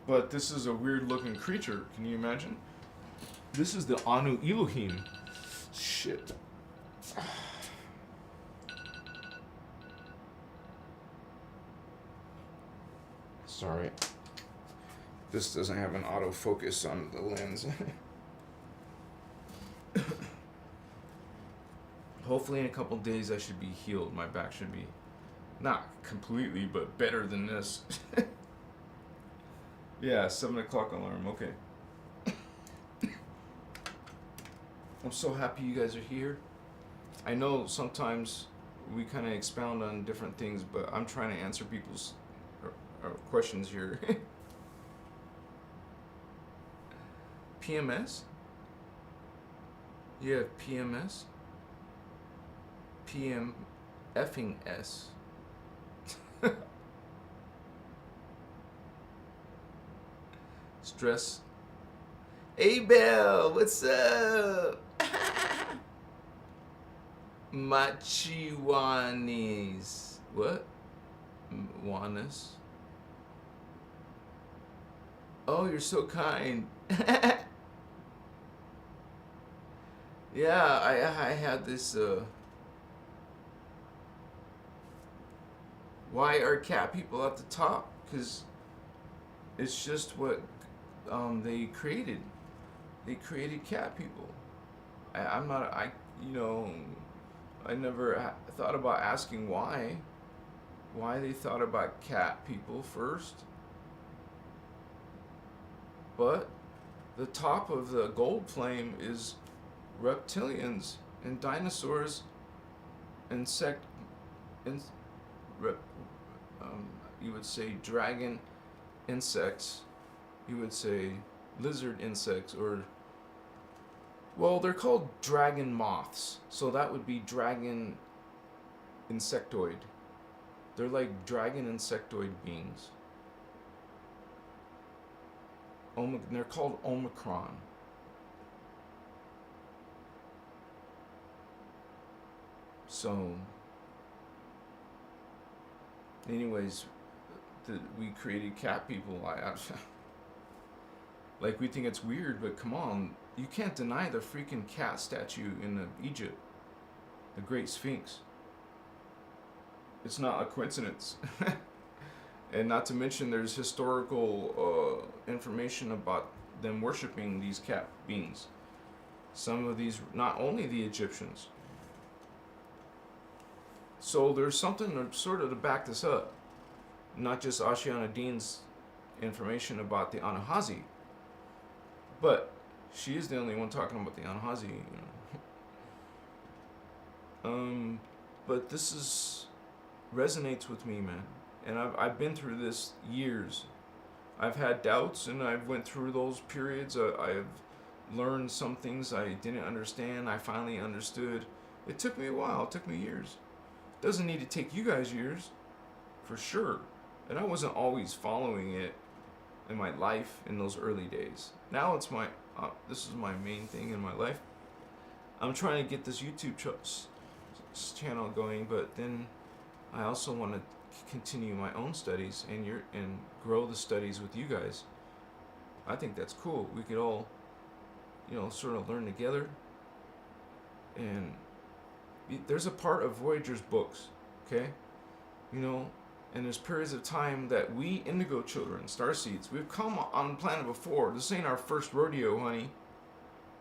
Speaker 1: But this is a weird looking creature. Can you imagine? This is the Anu Elohim. Shit. Sorry. This doesn't have an autofocus on the lens. Hopefully in a couple days I should be healed. My back should be, not completely, but better than this. Yeah, 7 o'clock alarm, okay. I'm so happy you guys are here. I know sometimes we kind of expound on different things, but I'm trying to answer people's questions here. PMS? You have PMS? PM effing S. Stress. Hey Belle, what's up? Machiwanis. What? Wanis? Oh, you're so kind. Yeah, I had this, why are cat people at the top? Because it's just what they created. They created cat people. I'm not, I never thought about asking why they thought about cat people first. But the top of the gold flame is reptilians and dinosaurs, you would say dragon insects, you would say lizard insects, or, well, they're called dragon moths, so that would be dragon insectoid. They're like dragon insectoid beings. They're called Omicron. So, anyways, we created cat people. Like, we think it's weird, but come on, you can't deny the freaking cat statue in Egypt, the Great Sphinx. It's not a coincidence. And not to mention, there's historical information about them worshiping these cat beings. Some of these, not only the Egyptians. So there's something sort of to back this up. Not just Ashiana Dean's information about the Anahazi, but she is the only one talking about the Anahazi. But this resonates with me, man. And I've been through this years. I've had doubts, and I've went through those periods. I've learned some things I didn't understand. I finally understood. It took me a while. It took me years. Doesn't need to take you guys years, for sure. And I wasn't always following it in my life in those early days. Now it's this is my main thing in my life. I'm trying to get this YouTube channel going, but then I also want to continue my own studies and grow the studies with you guys. I think that's cool. We could all, sort of learn together. And there's a part of Voyager's books, okay? And there's periods of time that we Indigo Children, Starseeds, we've come on the planet before. This ain't our first rodeo, honey.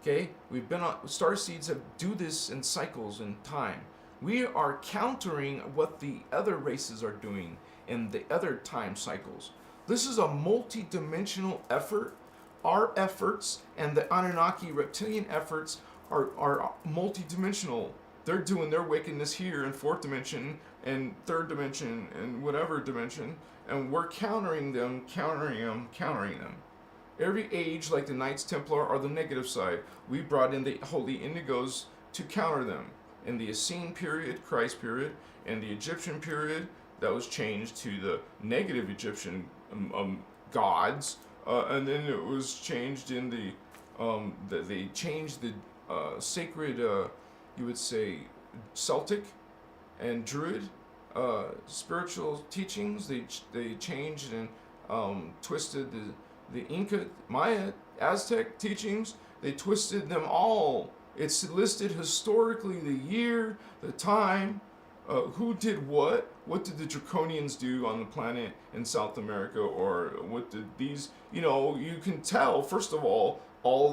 Speaker 1: Okay? We've been on, Starseeds do this in cycles in time. We are countering what the other races are doing in the other time cycles. This is a multi-dimensional effort. Our efforts and the Anunnaki reptilian efforts are multi-dimensional. They're doing their wickedness here in fourth dimension and third dimension and whatever dimension, and we're countering them. Every age, like the Knights Templar, are the negative side. We brought in the Holy Indigos to counter them. In the Essene period, Christ period, and the Egyptian period, that was changed to the negative Egyptian gods, and then it was changed in they changed the sacred, you would say, Celtic and Druid spiritual teachings. They changed and twisted the Inca, Maya, Aztec teachings. They twisted them all. It's listed historically the year, the time, who did what did the Draconians do on the planet in South America, or what did these, you can tell, first of all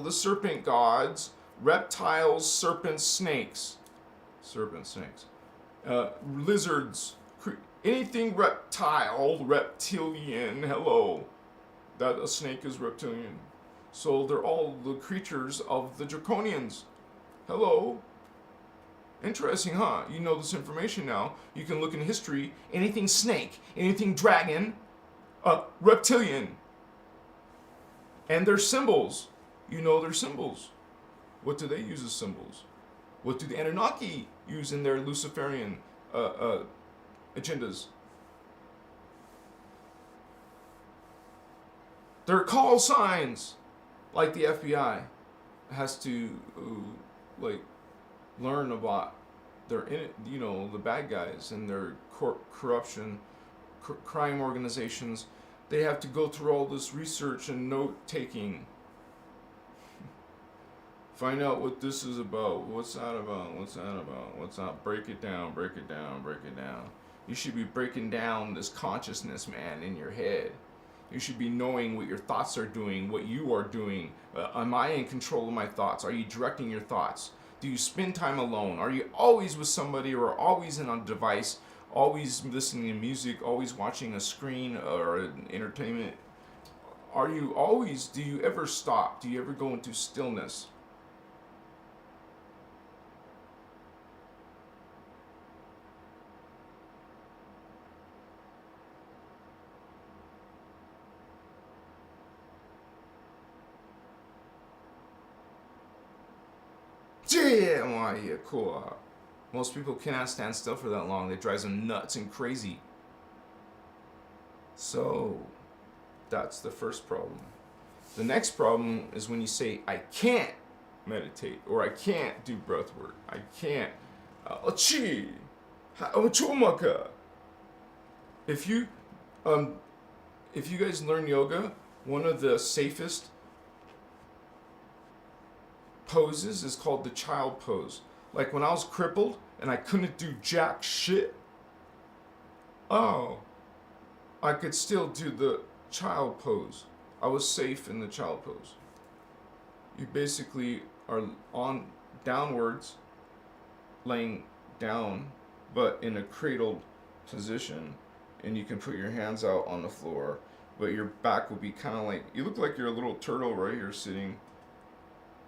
Speaker 1: the serpent gods, reptiles, serpents, snakes, lizards, anything reptilian, hello, that a snake is reptilian. So they're all the creatures of the Draconians. Hello. Interesting, huh? You know this information now. You can look in history. Anything snake, anything dragon, reptilian, and their symbols. You know their symbols. What do they use as symbols? What do the Anunnaki use in their Luciferian agendas? They're call signs, like the FBI has to like learn about their, you know, the bad guys and their corruption, crime organizations. They have to go through all this research and note taking. Find out what this is about. What's that about? What's that about? What's that? Break it down. Break it down. Break it down. You should be breaking down this consciousness, man, in your head. You should be knowing what your thoughts are doing, what you are doing. Am I in control of my thoughts? Are you directing your thoughts? Do you spend time alone? Are you always with somebody or always in a device, always listening to music, always watching a screen or an entertainment? Are you always, do you ever stop? Do you ever go into stillness? Yeah, cool. Most people cannot stand still for that long. It drives them nuts and crazy. So, that's the first problem. The next problem is when you say, I can't meditate, or I can't do breath work. I can't. If you, if you guys learn yoga, one of the safest poses is called the child pose. Like when I was crippled and I couldn't do jack shit, I could still do the child pose. I was safe in the child pose. You basically are on downwards, laying down, but in a cradled position, and you can put your hands out on the floor, but your back will be kind of like, you look like you're a little turtle right here sitting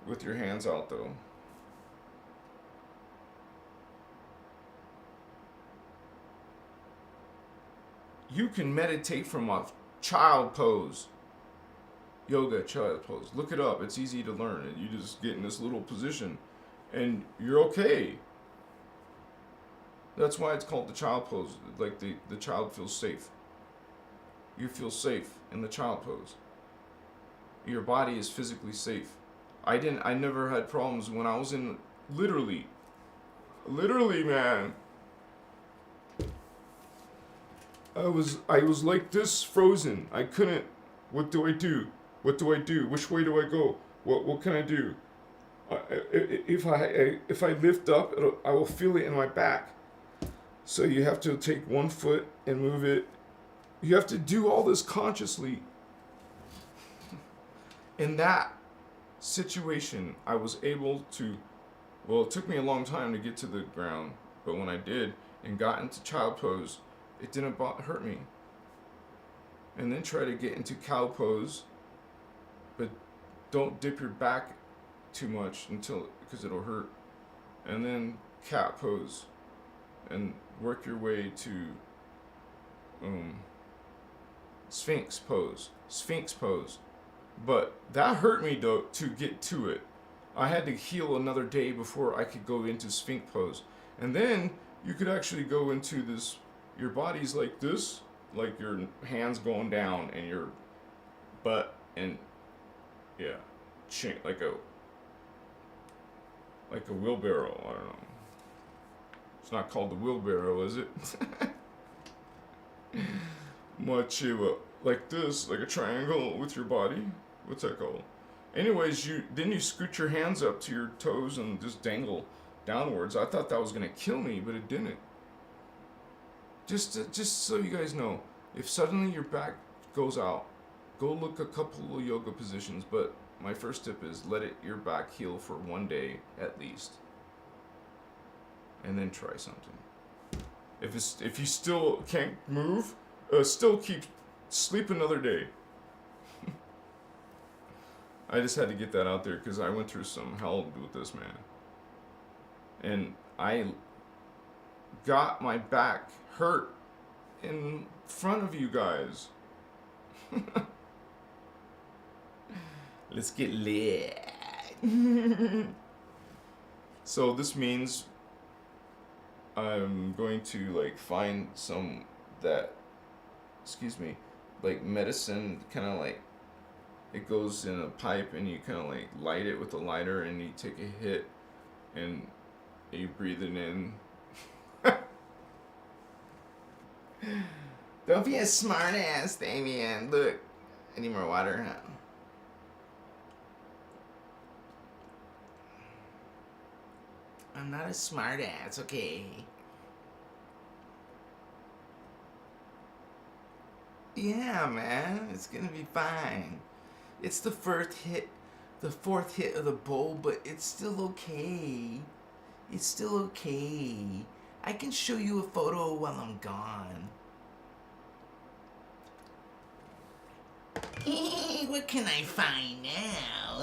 Speaker 1: with your hands out though. You can meditate from a child pose. Yoga child pose. Look it up. It's easy to learn. And you just get in this little position and you're okay. That's why it's called the child pose. Like the child feels safe. You feel safe in the child pose. Your body is physically safe. I never had problems when I was in, literally, man. I was like this, frozen. I couldn't, what do I do? What do I do? Which way do I go? What can I do? If I lift up, I will feel it in my back. So you have to take one foot and move it. You have to do all this consciously. In that situation, I was able to, well, it took me a long time to get to the ground, but when I did and got into child pose, it didn't hurt me. And then try to get into cow pose, but don't dip your back too much because it'll hurt. And then cat pose, and work your way to sphinx pose. But that hurt me though to get to it. I had to heal another day before I could go into sphinx pose. And then you could actually go into this, your body's like this, like your hands going down and your butt and like a wheelbarrow. I don't know. It's not called the wheelbarrow, is it? Much like this, like a triangle with your body. What's that called? Anyways, you scoot your hands up to your toes and just dangle downwards. I thought that was gonna kill me, but it didn't. Just so you guys know, if suddenly your back goes out, go look a couple of yoga positions. But my first tip is let your back heal for one day at least, and then try something. If you still can't move, still sleep another day. I just had to get that out there because I went through some hell with this, man. and I got my back hurt in front of you guys. Let's get lit. So this means I'm going to like find some that, excuse me, like medicine, kind of like it goes in a pipe and you kind of like light it with a lighter and you take a hit and you breathe it in. Don't be a smart ass, Damien. Look, I need more water, huh? I'm not a smart ass, okay? Yeah, man, it's gonna be fine. It's the fourth hit of the bowl, but it's still okay. It's still okay. I can show you a photo while I'm gone. What can I find now?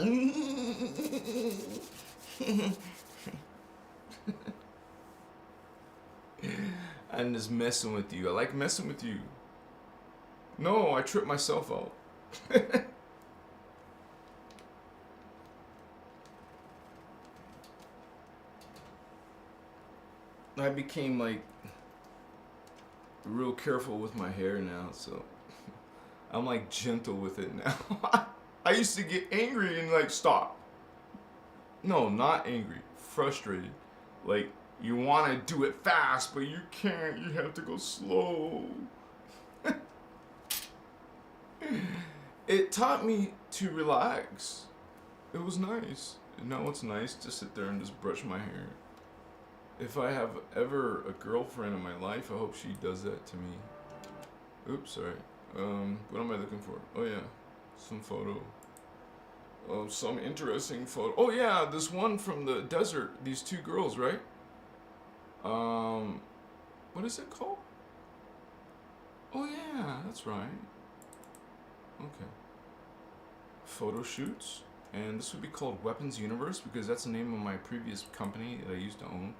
Speaker 1: I'm just messing with you. I like messing with you. No, I tripped myself out. I became like real careful with my hair now, so I'm like gentle with it now. I used to get angry and like stop. No, not angry, frustrated. Like you want to do it fast, but you can't. You have to go slow. It taught me to relax. It was nice. And now it's nice to sit there and just brush my hair. If I have ever a girlfriend in my life, I hope she does that to me. Oops, sorry. What am I looking for? Oh yeah, some photo. Some interesting photo. Oh yeah, this one from the desert. These two girls, right? What is it called? Oh yeah, that's right. Okay. Photo shoots, and this would be called Weapons Universe because that's the name of my previous company that I used to own.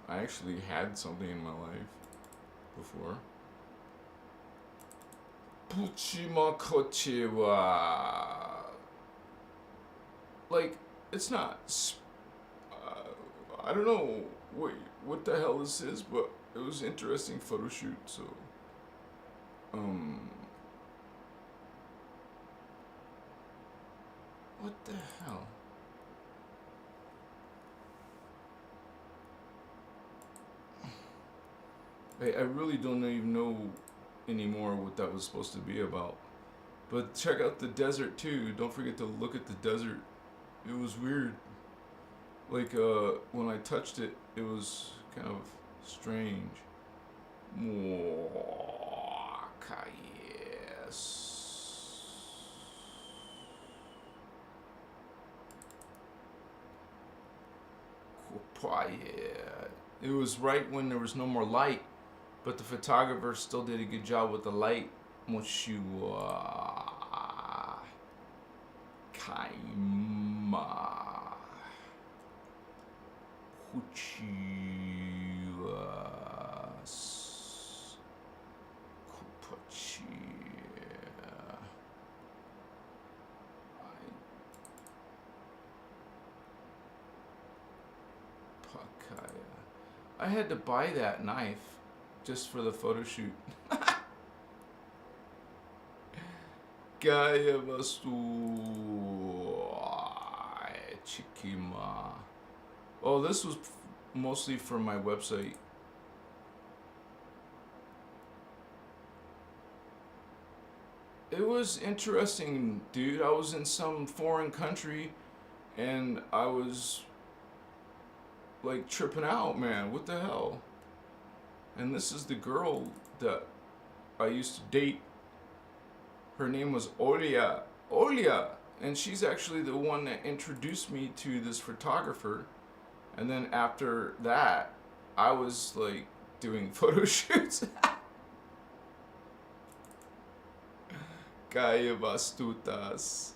Speaker 1: I actually had something in my life before. Like, it's not. I don't know what the hell this is, but it was an interesting photo shoot. So, what the hell? I really don't even know anymore what that was supposed to be about. But check out the desert too. Don't forget to look at the desert. It was weird. Like when I touched it, it was kind of strange. It was right when there was no more light, but the photographer still did a good job with the light. Kaima. Huchias. Kupachia. Pakaya. I had to buy that knife just for the photo shoot. Gaya Vastu Chikima. Oh, this was mostly for my website. It was interesting, dude. I was in some foreign country and I was like tripping out, man. What the hell? And this is the girl that I used to date. Her name was Olia. And she's actually the one that introduced me to this photographer. And then after that, I was like doing photo shoots. Kaya Bastutas.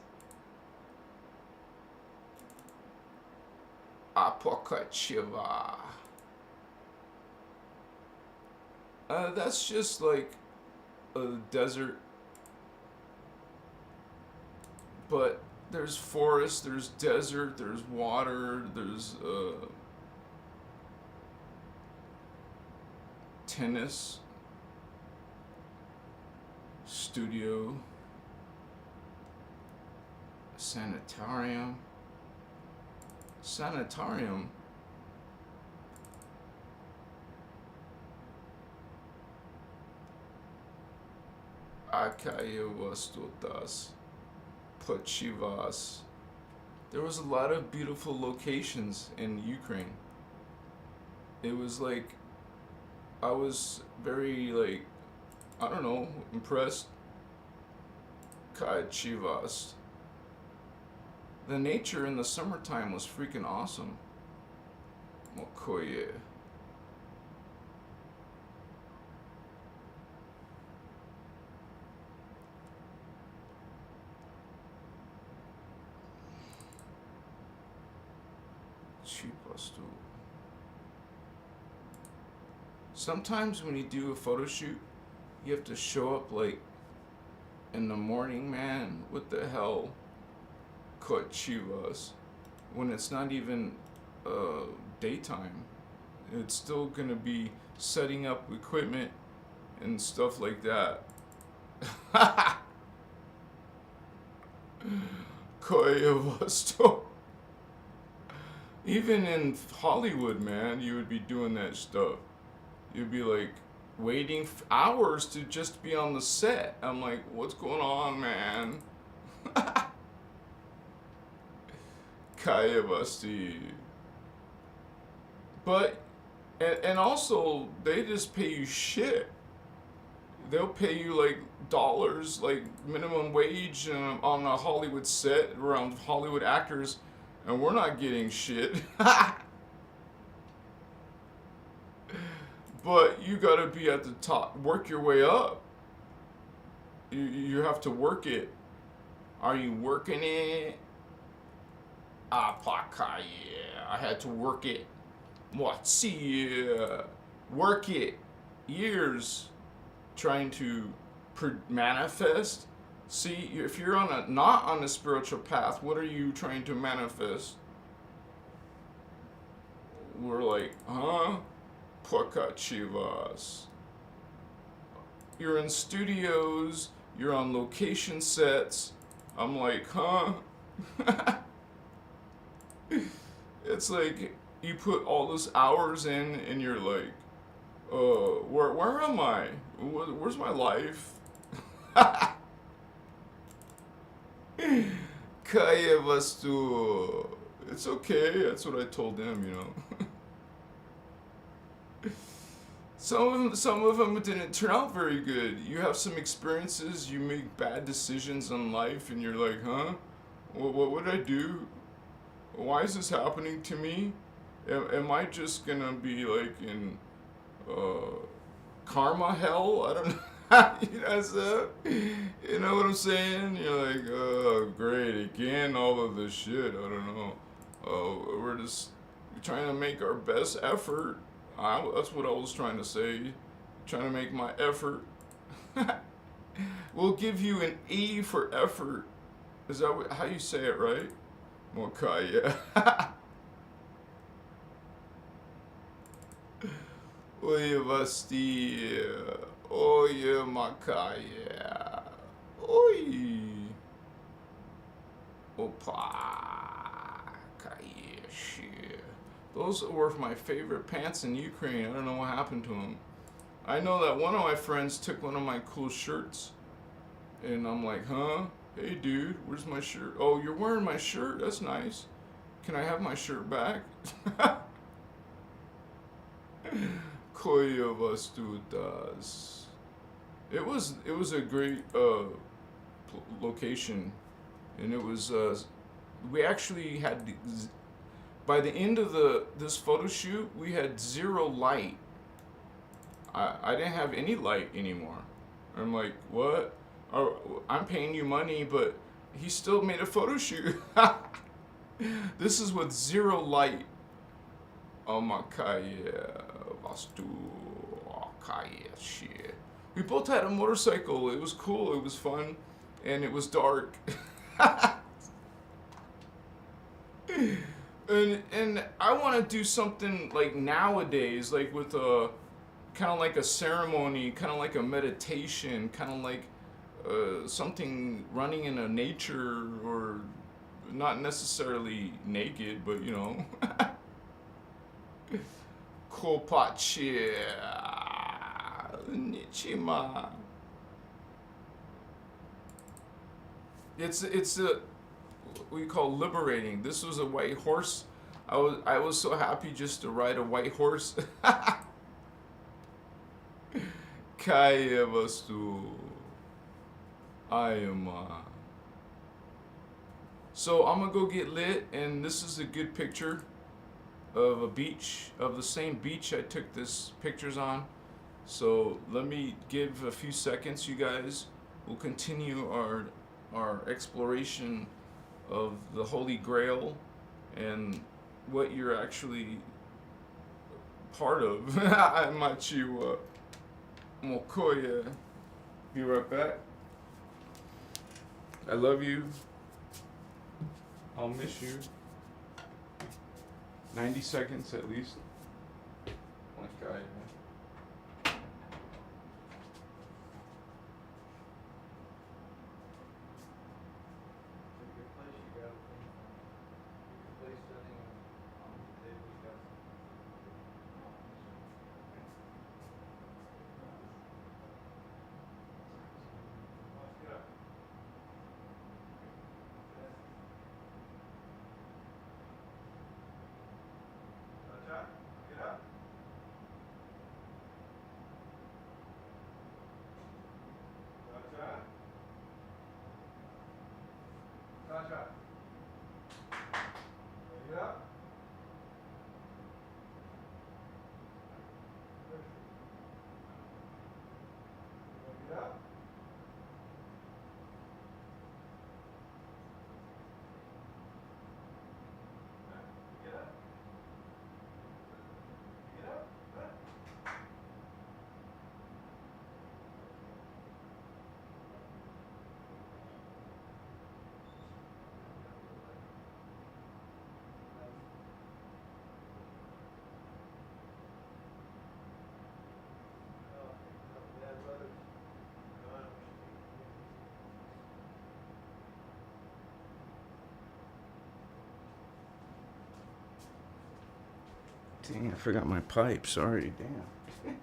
Speaker 1: Apakachiva. That's just like a desert. But there's forest, there's desert, there's water, there's tennis studio, sanitarium. Akayevastotas, Pachivas. There was a lot of beautiful locations in Ukraine. It was like, I was very like, I don't know, impressed. Kachivas. The nature in the summertime was freaking awesome. Mokoye. Chipastu. Sometimes when you do a photo shoot, you have to show up like in the morning, man. What the hell? Chivas, when it's not even daytime. It's still gonna be setting up equipment and stuff like that. Even in Hollywood, man, you would be doing that stuff. You'd be like waiting hours to just be on the set. I'm like, what's going on, man? Kayavasti. But, and also, they just pay you shit. They'll pay you like dollars, like minimum wage on a Hollywood set around Hollywood actors, and we're not getting shit. But you gotta be at the top, work your way up. You have to work it. Are you working it? Apaka, yeah. I had to work it. What's work it. Years trying to manifest. See, if you're not on a spiritual path, what are you trying to manifest? We're like, huh? Chivas. You're in studios, you're on location sets. I'm like, huh? It's like you put all those hours in and you're like, where am I? Where's my life? Kaya Vastu. It's okay, that's what I told them, you know. Some of them didn't turn out very good. You have some experiences, you make bad decisions in life, and you're like, huh? What would I do? Why is this happening to me? Am I just gonna be like in karma hell? I don't know. You know what I'm saying? You're like, oh, great, again, all of this shit. I don't know. We're just trying to make our best effort. That's what I was trying to say. Trying to make my effort. We'll give you an E for effort. Is that how you say it, right? Mokaya. Oye Vasti. Oye Makaya. Oye. Opa. Kaya shit. Those were my favorite pants in Ukraine. I don't know what happened to them. I know that one of my friends took one of my cool shirts. And I'm like, huh? Hey dude, where's my shirt? Oh, you're wearing my shirt? That's nice. Can I have my shirt back? Koya Vastutas. It was a great location, and it was we actually had, by the end of this photo shoot, we had zero light. I didn't have any light anymore. I'm like, what? I'm paying you money, but he still made a photo shoot. This is with zero light. Makaya Vastu Kaya shit. We both had a motorcycle. It was cool. It was fun, and it was dark. And I want to do something like nowadays, like with a kind of like a ceremony, kind of like a meditation, kind of like something running in a nature, or not necessarily naked, but you know. Kopachi Nichima. It's a what we call liberating. This was a white horse. I was so happy just to ride a white horse. Kaya vastu. I am. So I'm gonna go get lit, and this is a good picture of a beach, of the same beach I took this pictures on. So let me give a few seconds, you guys. We'll continue our exploration of the Holy Grail and what you're actually part of. Machu Mokoya. Be right back. I love you. I'll miss you. 90 seconds at least. One guy. Dang, I forgot my pipe. Sorry, damn.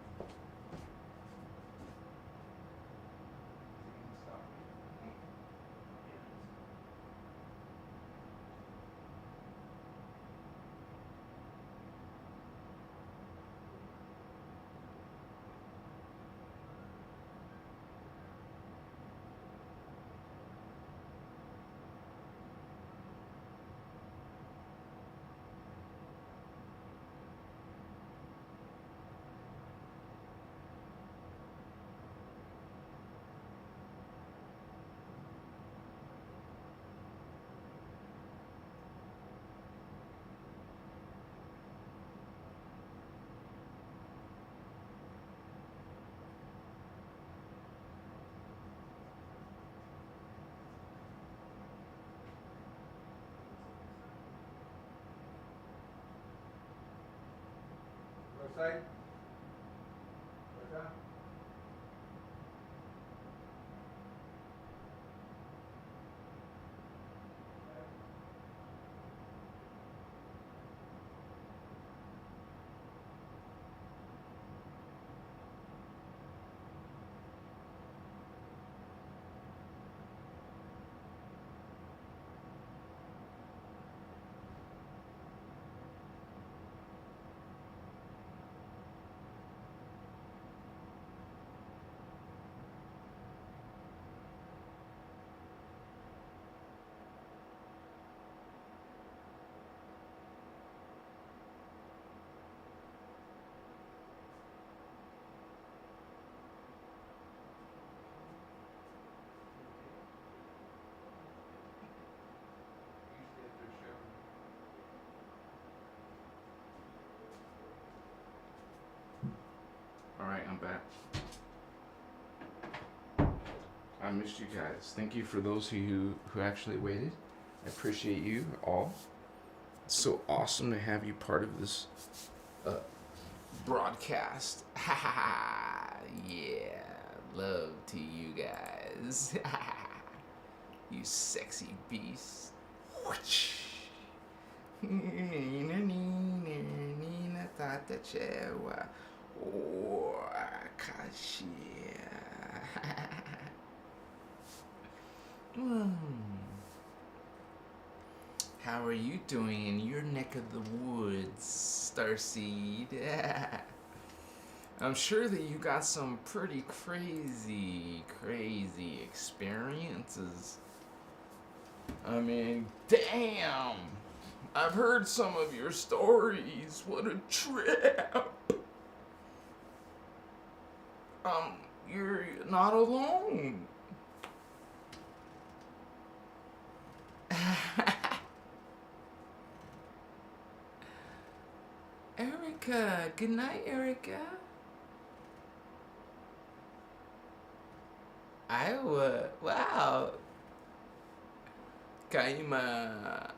Speaker 1: Side. Alright, I'm back. I missed you guys. Thank you for those of you who actually waited. I appreciate you all. It's so awesome to have you part of this broadcast. Ha ha ha. Yeah. Love to you guys. You sexy beast. How are you doing in your neck of the woods, Starseed? I'm sure that you got some pretty crazy experiences. I mean, damn! I've heard some of your stories. What a trip! You're not alone. Erica, good night, Erica. Wow. Kaima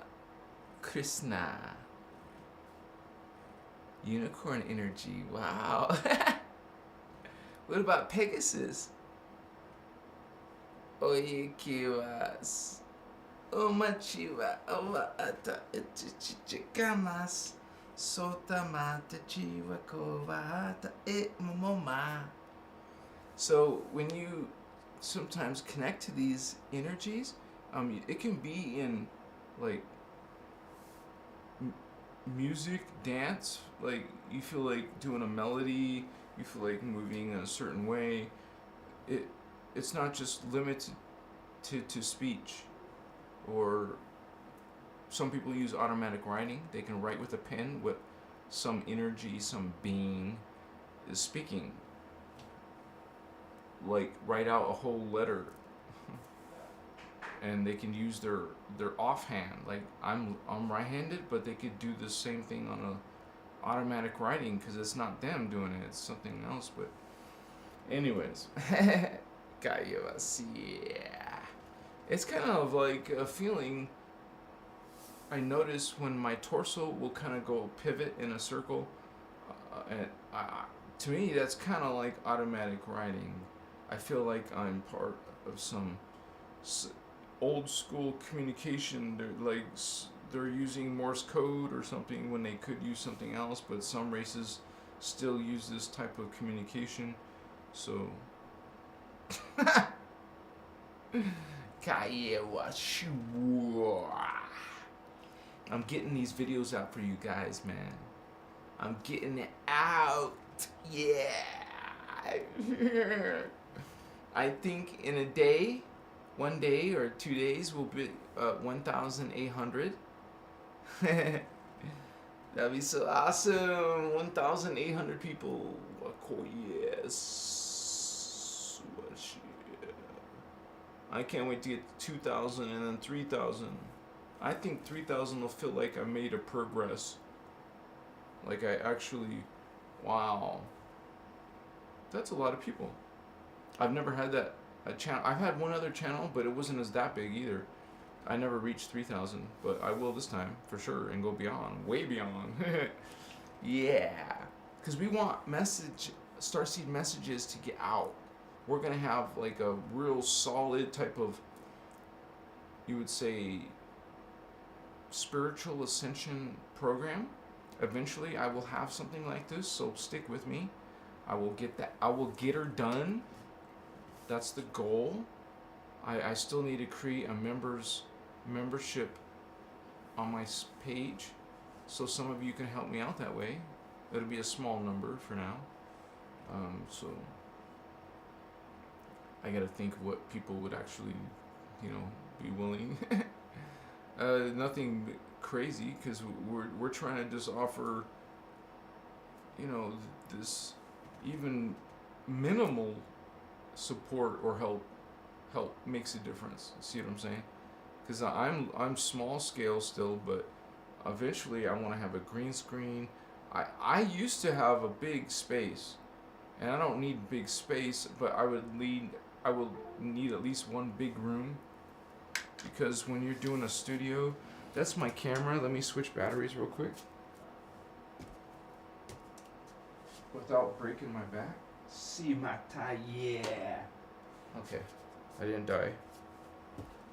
Speaker 1: Krishna. Unicorn energy, wow. What about Pegasus? Oye, kiwas. Omachiwa, owa ata ichichikamas. Sota mata chiwa kovata e momoma. So when you sometimes connect to these energies, it can be in like music, dance, like you feel like doing a melody, you feel like moving in a certain way. It's not just limited to speech, or some people use automatic writing. They can write with a pen what some energy, some being is speaking. Like write out a whole letter, and they can use their offhand. Like I'm right-handed, but they could do the same thing on a automatic writing because it's not them doing it; it's something else. But anyways, yeah, it's kind of like a feeling. I notice when my torso will kind of go pivot in a circle, and to me that's kind of like automatic writing. I feel like I'm part of some old school communication. They're using Morse code or something when they could use something else, but some races still use this type of communication. So I'm getting these videos out for you guys, man. I'm getting it out. Yeah. I think in a day, 1 day or 2 days will be 1,800. That'd be so awesome. 1,800 people. Oh, yes. I can't wait to get to 2,000 and then 3,000. I think 3,000 will feel like I made a progress. Like I actually, wow. That's a lot of people. I've never had a channel. I've had one other channel, but it wasn't as that big either. I never reached 3,000, but I will this time for sure and go beyond, way beyond. Yeah, because we want Starseed messages to get out. We're gonna have like a real solid type of, you would say, spiritual ascension program. Eventually, I will have something like this, so stick with me. I will get her done. That's the goal. I still need to create a membership on my page, so some of you can help me out that way. It'll be a small number for now. So I gotta think what people would actually, be willing. Nothing crazy, because we're trying to just offer, this even minimal support or help makes a difference. See what I'm saying? Because I'm small scale still, but eventually I want to have a green screen. I used to have a big space, And I don't need big space, but I will need at least one big room, because when you're doing a studio, that's my camera. Let me switch batteries real quick without breaking my back. See my tie, yeah. Okay, I didn't die.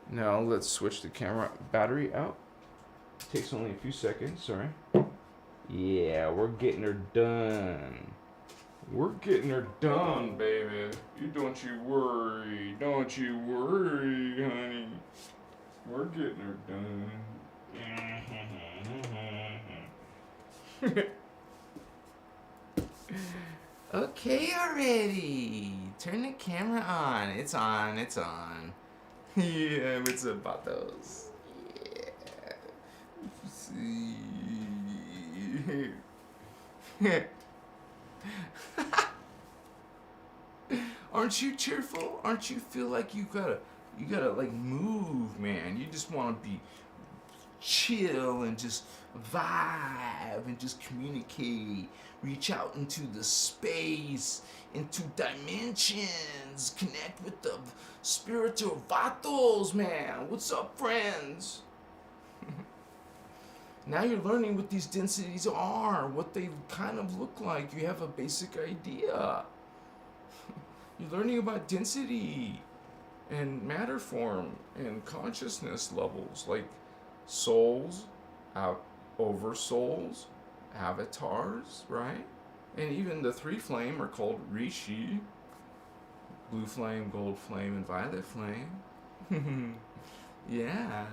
Speaker 1: Now let's switch the camera battery out. Takes only a few seconds, sorry. Yeah, we're getting her done. We're getting her done, baby. Don't you worry. Don't you worry, honey. We're getting her done. Okay, already. Turn the camera on. It's on. It's on. Yeah, what's up, Batos? Yeah. Aren't you cheerful? Aren't you feel like you gotta like move, man? You just want to be chill and just vibe and just communicate. Reach out into the space, into dimensions. Connect with the spiritual vatos, man. What's up, friends? Now you're learning what these densities are, what they kind of look like. You have a basic idea. You're learning about density and matter form and consciousness levels, like souls, oversouls, avatars, right? And even the three flame are called Rishi: blue flame, gold flame, and violet flame. Yeah.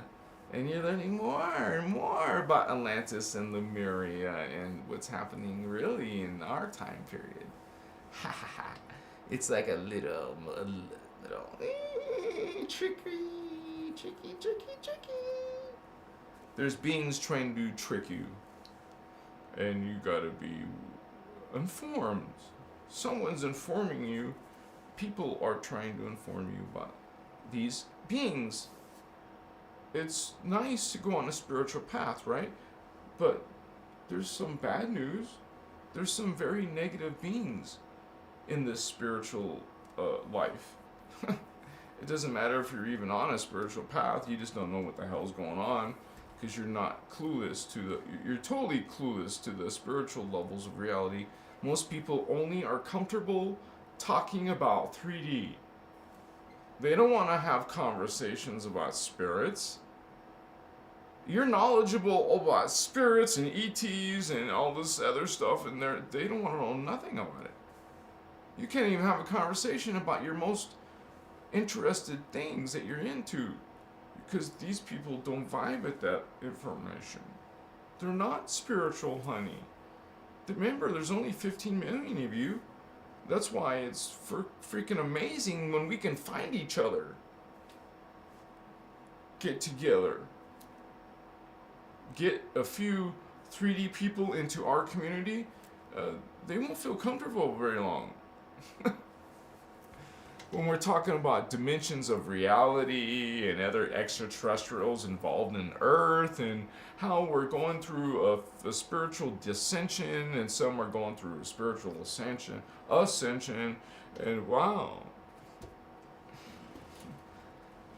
Speaker 1: And you're learning more and more about Atlantis and Lemuria and what's happening really in our time period. Ha ha ha. It's like a little tricky. There's beings trying to trick you. And you gotta be informed. Someone's informing you. People are trying to inform you about these beings. It's nice to go on a spiritual path, right? But there's some bad news. There's some very negative beings in this spiritual life. It doesn't matter if you're even on a spiritual path, you just don't know what the hell's going on, because you're not clueless you're totally clueless to the spiritual levels of reality. Most people only are comfortable talking about 3D. They don't want to have conversations about spirits. You're knowledgeable about spirits and ETs and all this other stuff, and they don't want to know nothing about it. You can't even have a conversation about your most interested things that you're into, because these people don't vibe at that information. They're not spiritual, honey. Remember, there's only 15 million of you. That's why it's freaking amazing when we can find each other. Get together. Get a few 3D people into our community. They won't feel comfortable very long. When we're talking about dimensions of reality and other extraterrestrials involved in Earth, and how we're going through a spiritual descension, and some are going through a spiritual ascension, and wow,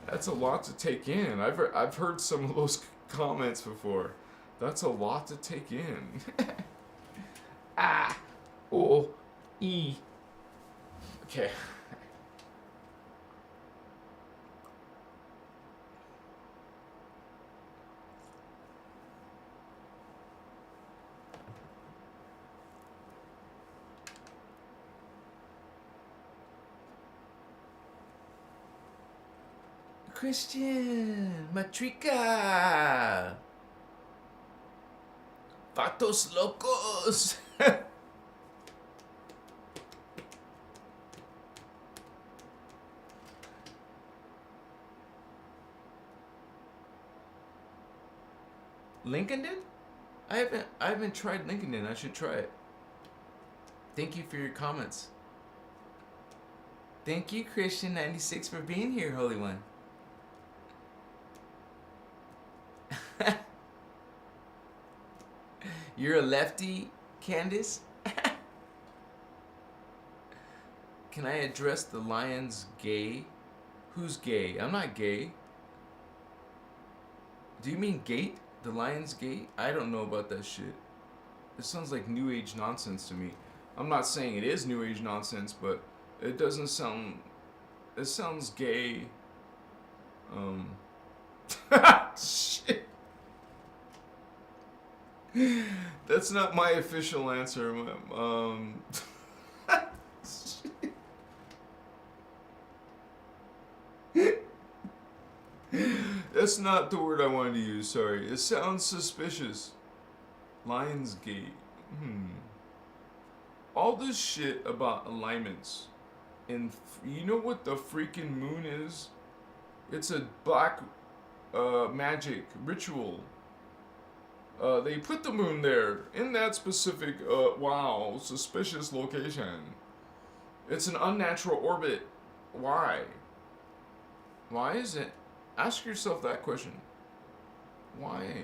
Speaker 1: that's a lot to take in. I've heard some of those comments before. That's a lot to take in. Okay. Christian, Matrika, Vatos Locos. LinkedIn? I haven't tried LinkedIn. I should try it. Thank you for your comments. Thank you, Christian96, for being here, Holy One. You're a lefty, Candace? Can I address the lion's gay? Who's gay? I'm not gay. Do you mean gate? The lion's gate? I don't know about that shit. It sounds like new age nonsense to me. I'm not saying it is new age nonsense, but it doesn't sound... It sounds gay. Shit. That's not my official answer. That's not the word I wanted to use, sorry. It sounds suspicious. Lionsgate. All this shit about alignments. And you know what the freaking moon is? It's a black magic ritual. They put the moon there in that specific, wow, suspicious location. It's an unnatural orbit. Why? Why is it? Ask yourself that question. Why?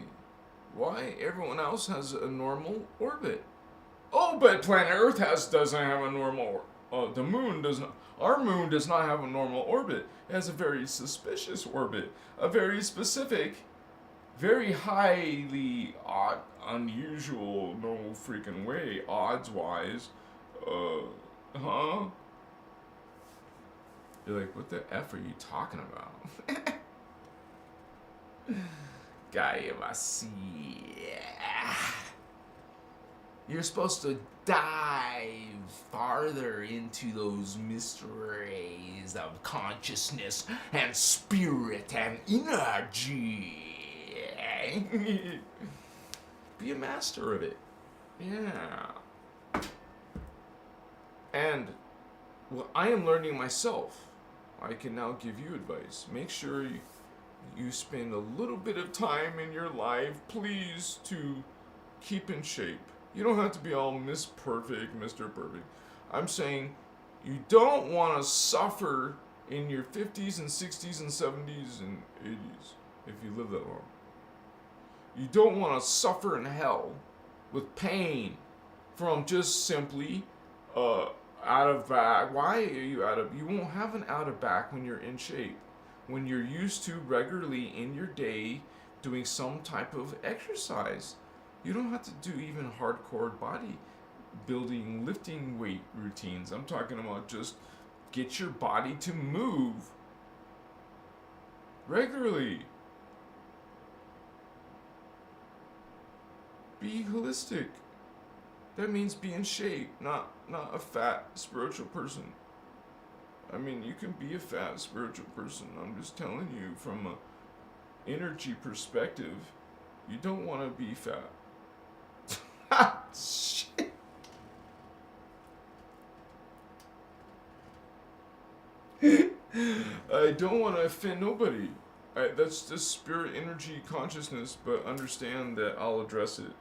Speaker 1: Why everyone else has a normal orbit? Oh, but planet Earth doesn't have a normal. The moon does not. Our moon does not have a normal orbit. It has a very suspicious orbit, a very specific, very highly odd, unusual, no freaking way, odds-wise. Huh? You're like, what the F are you talking about? Gaia Masi. You're supposed to dive farther into those mysteries of consciousness and spirit and energy. Be a master of it. Yeah. And well, I am learning myself. I can now give you advice. Make sure you spend a little bit of time in your life, please, to keep in shape. You don't have to be all Miss Perfect, Mr. Perfect. I'm saying you don't want to suffer in your 50s and 60s and 70s and 80s if you live that long. You don't want to suffer in hell with pain from just simply out of back. Why are you out of? You won't have an out of back when you're in shape. When you're used to regularly in your day doing some type of exercise. You don't have to do even hardcore body building, lifting weight routines. I'm talking about just get your body to move regularly. Be holistic. That means be in shape, not a fat spiritual person. I mean, you can be a fat spiritual person. I'm just telling you from a energy perspective, you don't want to be fat. Shit. I don't want to offend nobody. That's just spirit energy consciousness, but understand that I'll address it.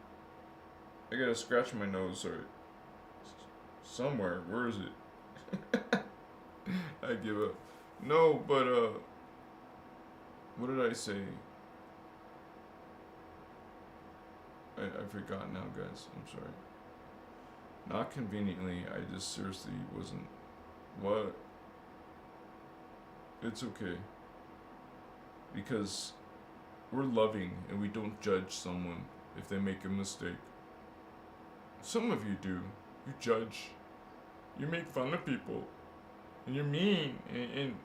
Speaker 1: I gotta scratch my nose, sorry. Somewhere, where is it? I give up. No, but what did I say? I forgot now, guys. I'm sorry. Not conveniently, I just seriously wasn't. What? It's okay. Because we're loving and we don't judge someone if they make a mistake. Some of you do. You judge. You make fun of people. And you're mean. And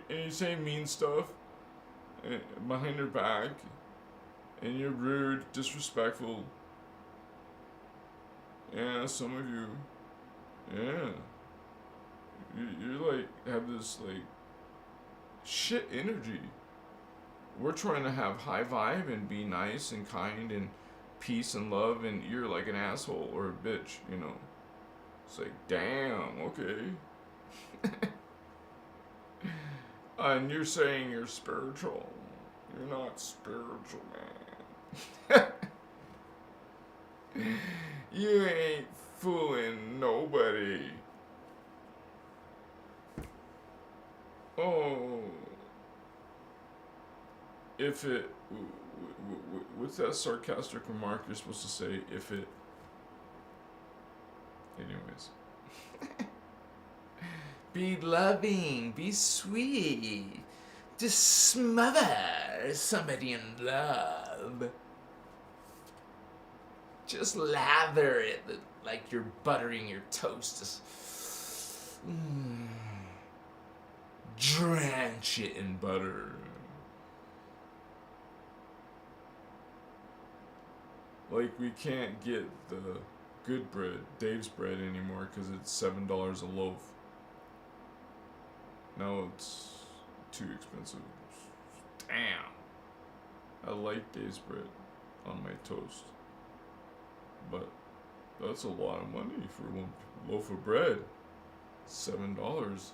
Speaker 1: you say mean stuff behind their back. And you're rude, disrespectful. Yeah, some of you. Yeah. You're like, have this like shit energy. We're trying to have high vibe and be nice and kind and peace and love, and you're like an asshole or a bitch, you know. It's like, damn, okay. And you're saying you're spiritual. You're not spiritual, man. You ain't fooling nobody. Oh. If it... What's that sarcastic remark you're supposed to say? If it... Anyways. Be loving. Be sweet. Just smother somebody in love. Just lather it like you're buttering your toast. Just, drench it in butter. Like, we can't get the good bread, Dave's bread, anymore because it's $7 a loaf. Now it's too expensive. Damn. I like Dave's bread on my toast. But that's a lot of money for one loaf of bread. $7.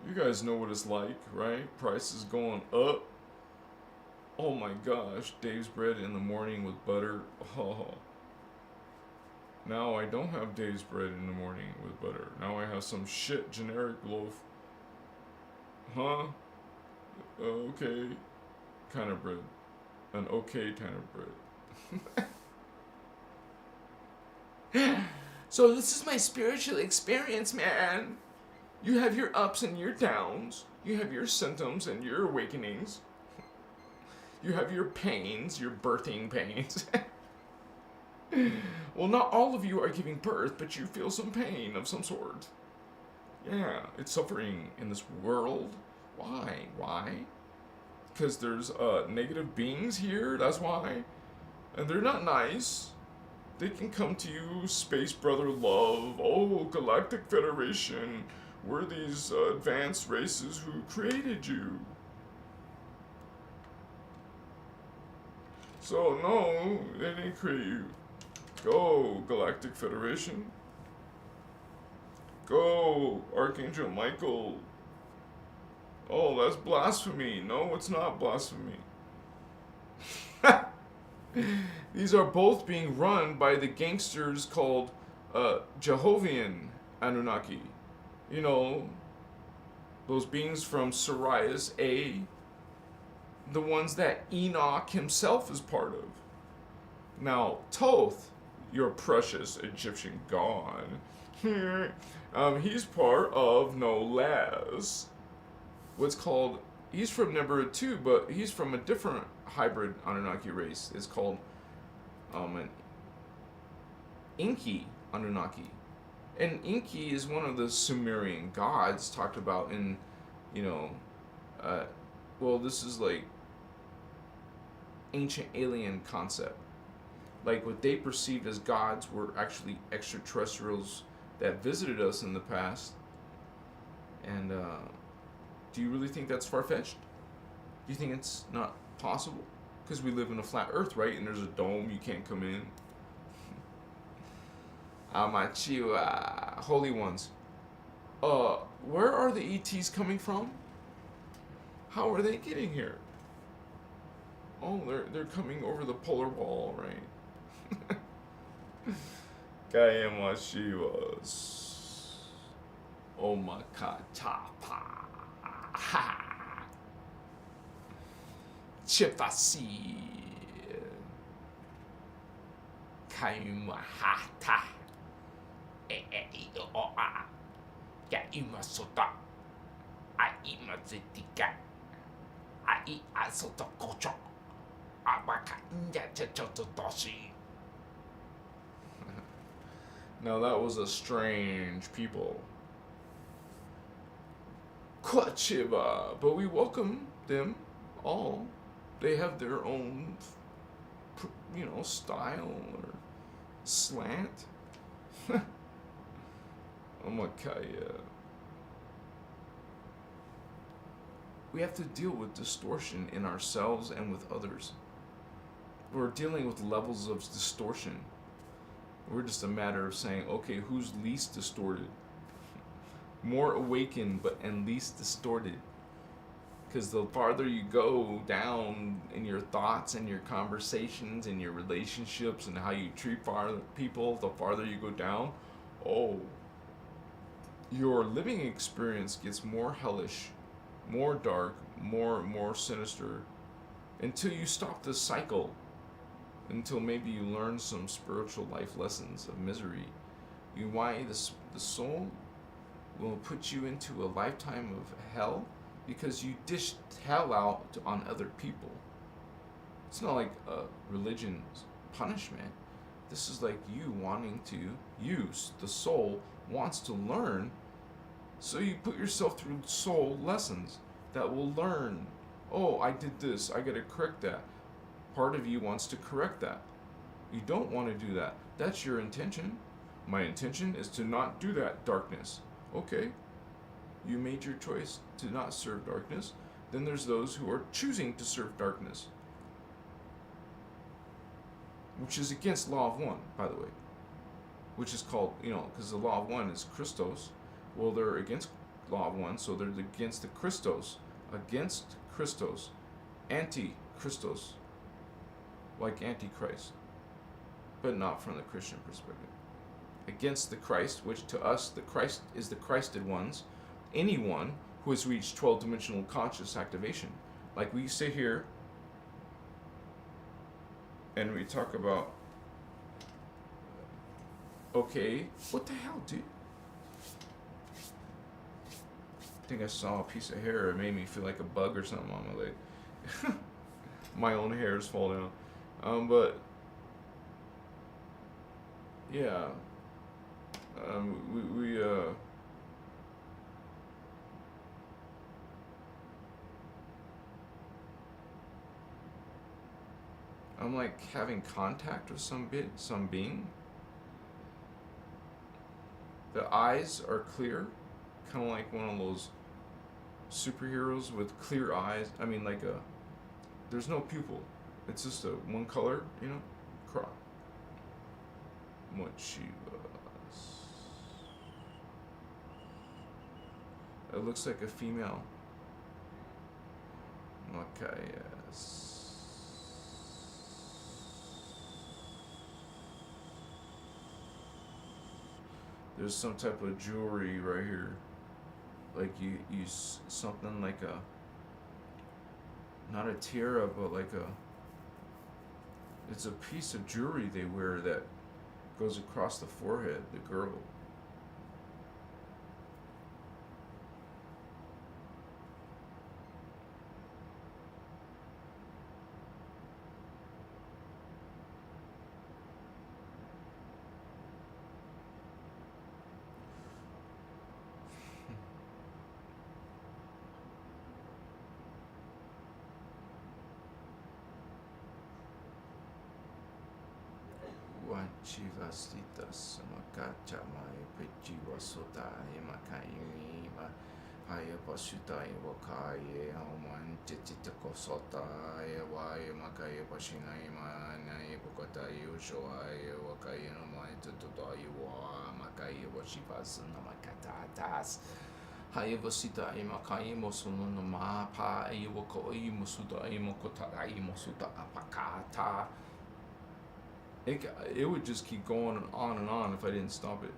Speaker 1: You guys know what it's like, right? Prices going up. Oh my gosh, Dave's bread in the morning with butter. Oh. Now I don't have Dave's bread in the morning with butter. Now I have some shit generic loaf. Huh? Okay. Kind of bread. An okay kind of bread. So this is my spiritual experience, man. You have your ups and your downs. You have your symptoms and your awakenings. You have your pains, your birthing pains. Well, not all of you are giving birth, but you feel some pain of some sort. Yeah, it's suffering in this world. Why? Why? Because there's negative beings here, that's why. And they're not nice. They can come to you, Space Brother Love, oh, Galactic Federation, we're these advanced races who created you. So, no, they didn't create you. Go, Galactic Federation. Go, Archangel Michael. Oh, that's blasphemy. No, it's not blasphemy. These are both being run by the gangsters called Jehovian Anunnaki. You know, those beings from Sirius A. The ones that Enoch himself is part of. Now, Thoth, your precious Egyptian god, he's part of no less what's called, he's from Nibiru too, but he's from a different hybrid Anunnaki race. It's called an Enki Anunnaki. And Enki is one of the Sumerian gods talked about in, well, this is like ancient alien concept. Like what they perceived as gods were actually extraterrestrials that visited us in the past. And do you really think that's far-fetched? Do you think it's not possible? Because we live in a flat earth, right? And there's a dome, you can't come in. Amachiwa, holy ones. Where are the ETs coming from? How are they getting here? Oh, they're coming over the polar wall, right? Kayamashiwas. Omakatapa. Ha. Chipasi. Kayumahata. Oa. Kaimasota. Aimazitika. Ai asotokocho. Now that was a strange people. Kwachiba, but we welcome them all. They have their own, style or slant. Omakaya. We have to deal with distortion in ourselves and with others. We're dealing with levels of distortion. We're just a matter of saying, okay, who's least distorted? More awakened, and least distorted. Because the farther you go down in your thoughts and your conversations and your relationships and how you treat people, the farther you go down, your living experience gets more hellish, more dark, more sinister, until you stop this cycle. Until maybe you learn some spiritual life lessons of misery. Why the soul? will put you into a lifetime of hell because you dished hell out on other people. It's not like a religion's punishment. This is like you wanting to use, the soul wants to learn, so you put yourself through soul lessons that will learn. Oh, I did this, I gotta correct that. Part of you wants to correct that. You don't want to do that. That's your intention. My intention is to not do that, darkness. Okay, you made your choice to not serve darkness. Then there's those who are choosing to serve darkness, which is against law of one, by the way, which is called, because the law of one is Christos. Well, they're against law of one, so they're against the Christos, against Christos, anti-Christos, like Antichrist, but not from the Christian perspective. Against the Christ, which to us, the Christ is the Christed ones, anyone who has reached 12-dimensional conscious activation. Like we sit here and we talk about, okay, what the hell, dude? I think I saw a piece of hair. It made me feel like a bug or something on my leg. My own hairs fall down. But yeah, I'm like having contact with some being. The eyes are clear, kind of like one of those superheroes with clear eyes. I mean, there's no pupil. It's just a one color, crop. What she was. It looks like a female. Okay, yes. There's some type of jewelry right here. Like you something like not a tiara, but it's a piece of jewelry they wear that goes across the forehead, the girl. Chivasitas makacha mai pechiwa sotai makai ma haya pasutai wakai auman chitiko sotai wai makai pashinai ma nai bukotai ushoai wakai no mai tutoi wa makai washivasana makatatas haya vasitai makai mosuno no ma pa iwoko imusuda imokota imusuda apakata. It would just keep going on and on if I didn't stop it.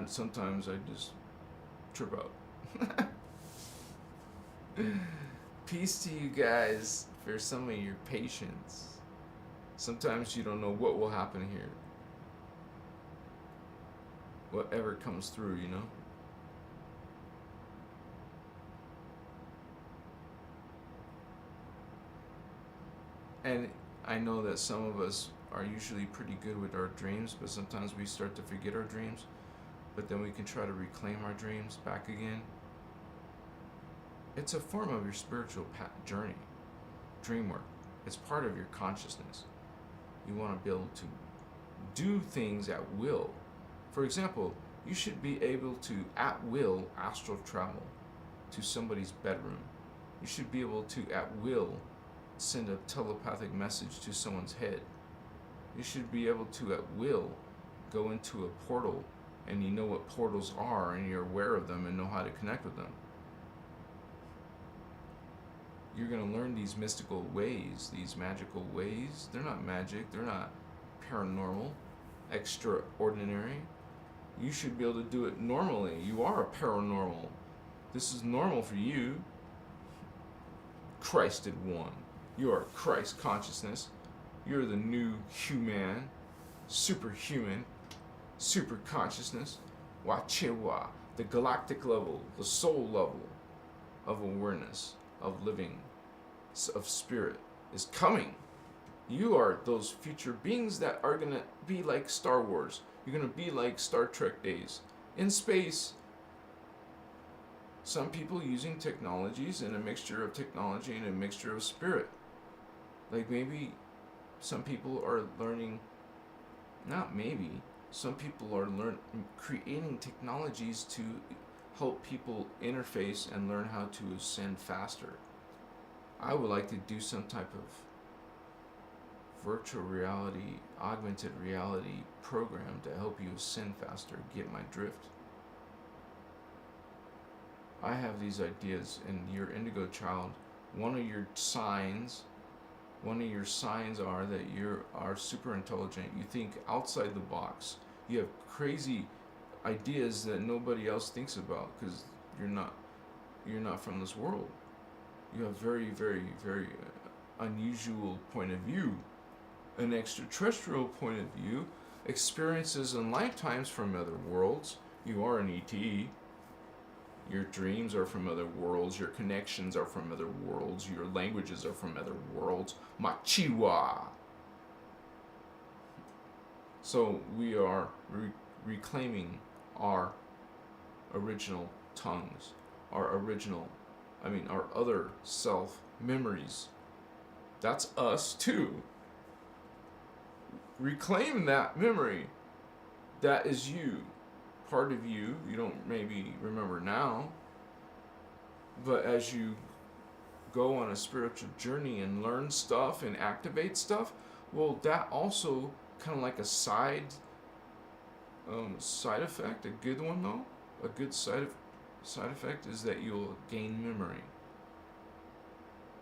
Speaker 1: Sometimes I just trip out. Peace to you guys for some of your patience. Sometimes you don't know what will happen here. Whatever comes through, And I know that some of us are usually pretty good with our dreams, but sometimes we start to forget our dreams, but then we can try to reclaim our dreams back again. It's a form of your spiritual journey, dream work. It's part of your consciousness. You want to be able to do things at will. For example, you should be able to, at will, astral travel to somebody's bedroom. You should be able to, at will, send a telepathic message to someone's head. You should be able to, at will, go into a portal, and you know what portals are, and you're aware of them and know how to connect with them. You're going to learn these mystical ways, these magical ways. They're not magic, they're not paranormal, extraordinary. You should be able to do it normally. You are a paranormal. This is normal for you. Christed one. You are Christ consciousness. You're the new human. superhuman, super consciousness, Wachewa, the galactic level, the soul level of awareness, of living, of spirit is coming. You are those future beings that are going to be like Star Wars. You're going to be like Star Trek days. In space, some people using technologies and a mixture of technology and a mixture of spirit. Like maybe some people are learning, not maybe, some people are creating technologies to help people interface and learn how to ascend faster. I would like to do some type of virtual reality, augmented reality program to help you ascend faster, get my drift. I have these ideas, and your indigo child, one of your signs are that you are super intelligent. You think outside the box. You have crazy ideas that nobody else thinks about because you're not from this world. You have very, very, very unusual point of view, an extraterrestrial point of view, experiences and lifetimes from other worlds. You are an ET. Your dreams are from other worlds. Your connections are from other worlds. Your languages are from other worlds. Machiwa. So we are reclaiming our original tongues, our other self memories. That's us too. Reclaim that memory. That is you. Part of you don't maybe remember now, but as you go on a spiritual journey and learn stuff and activate stuff, well, that also kind of like a side effect, a good one though, a good side effect is that you'll gain memory.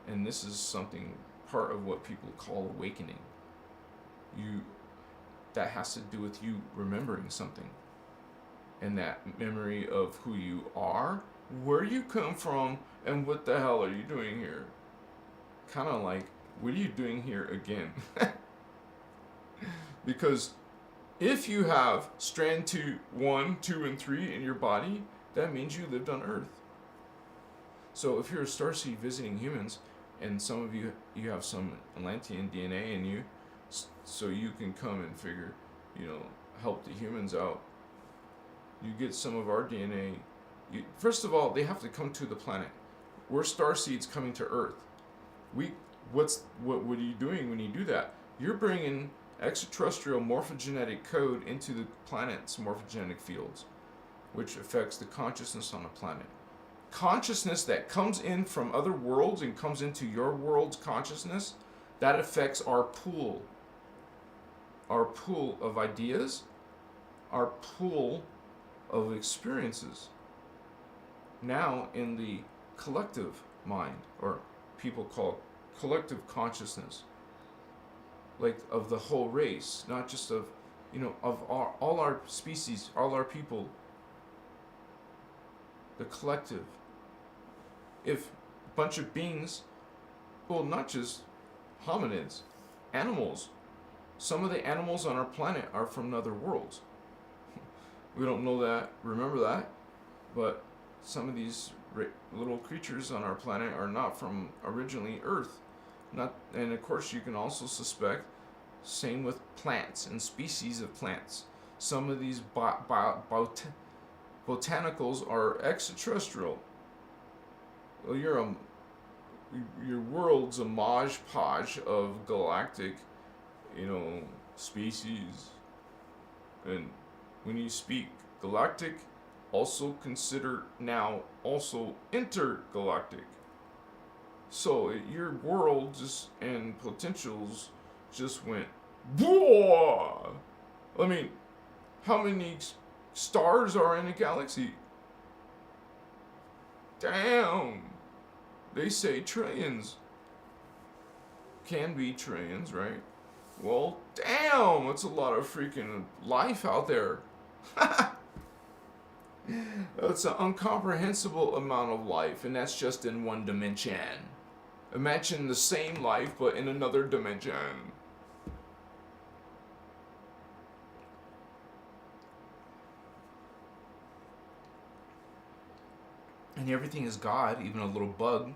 Speaker 1: And this is something, part of what people call awakening. That has to do with you remembering something. And that memory of who you are, where you come from, and what the hell are you doing here? Kind of like, what are you doing here again? Because if you have strand 2, 1, 2, and 3 in your body, that means you lived on Earth. So if you're a starseed visiting humans, and some of you have some Atlantean DNA in you, so you can come and figure, help the humans out. You get some of our DNA. First of all, they have to come to the planet. We're starseeds coming to Earth. What are you doing when you do that? You're bringing extraterrestrial morphogenetic code into the planet's morphogenetic fields, which affects the consciousness on the planet. Consciousness that comes in from other worlds and comes into your world's consciousness, that affects our pool of ideas, our pool of experiences. Now in the collective mind, or people call collective consciousness, like of the whole race, not just of all our species, all our people, the collective. If a bunch of beings, well, not just hominids, animals, some of the animals on our planet are from other worlds. We don't know that, remember that, but some of these little creatures on our planet are not from originally Earth. And of course you can also suspect, same with plants and species of plants. Some of these botanicals are extraterrestrial. Well, your world's a modge podge of galactic, species. And when you speak galactic, also consider now also intergalactic. So your world and potentials just went, whoa! I mean, how many stars are in a galaxy? Damn! They say trillions. Can be trillions, right? Well, damn! That's a lot of freaking life out there. That's an incomprehensible amount of life, and that's just in one dimension. Imagine the same life, but in another dimension. and everything is God, even a little bug.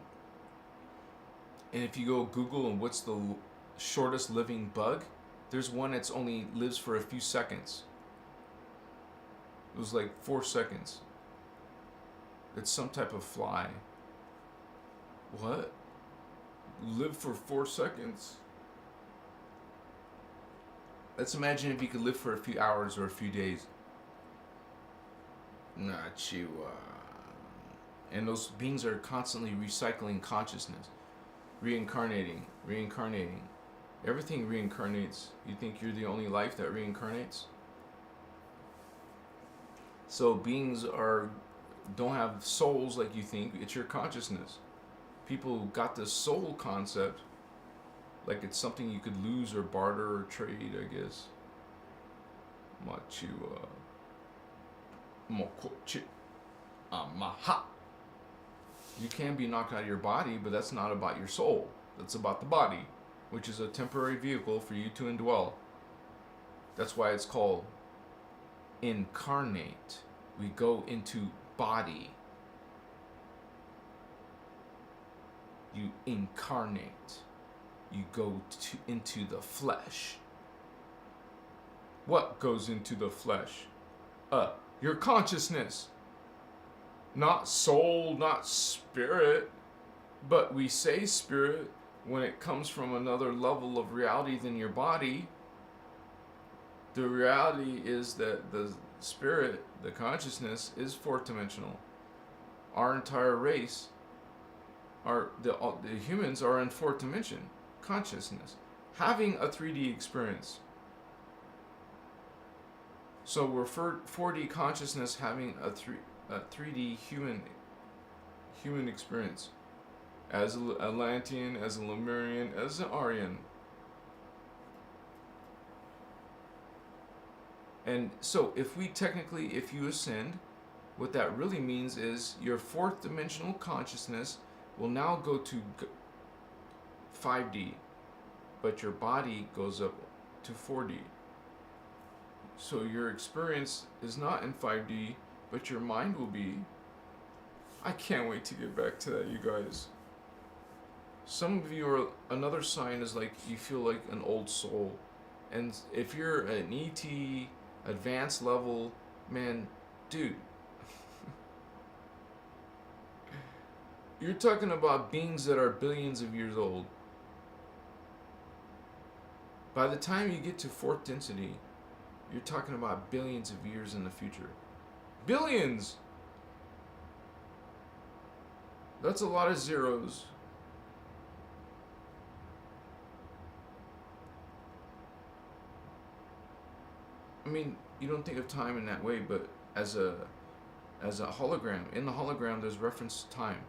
Speaker 1: And if you go Google and what's the shortest living bug, there's one that's only lives for a few seconds. It was like 4 seconds. It's some type of fly. What? Live for 4 seconds? Let's imagine if you could live for a few hours or a few days. Not you. And those beings are constantly recycling consciousness. Reincarnating. Everything reincarnates. You think you're the only life that reincarnates? So beings don't have souls like you think. It's your consciousness. People got this soul concept like it's something you could lose or barter or trade, I guess. You can be knocked out of your body, but that's not about your soul. That's about the body, which is a temporary vehicle for you to indwell. That's why it's called incarnate. We go into body. You incarnate. You go into the flesh. What goes into the flesh? Your consciousness. Not soul, not spirit. But we say spirit when it comes from another level of reality than your body. The reality is that the spirit, the consciousness, is 4-dimensional. Our entire race, the humans are in 4th dimension consciousness, having a 3D experience. So we're 4D consciousness having a 3D human experience, as an Atlantean, as a Lemurian, as an Aryan. And so if you ascend, what that really means is your 4th dimensional consciousness will now go to 5D, but your body goes up to 4D. So your experience is not in 5D, but your mind will be. I can't wait to get back to that, you guys. Some of you are, another sign is like you feel like an old soul. And if you're an ET, advanced level, man, dude. You're talking about beings that are billions of years old. By the time you get to 4th density, you're talking about billions of years in the future. Billions! That's a lot of zeros. I mean, you don't think of time in that way, but as a hologram, in the hologram there's reference to time.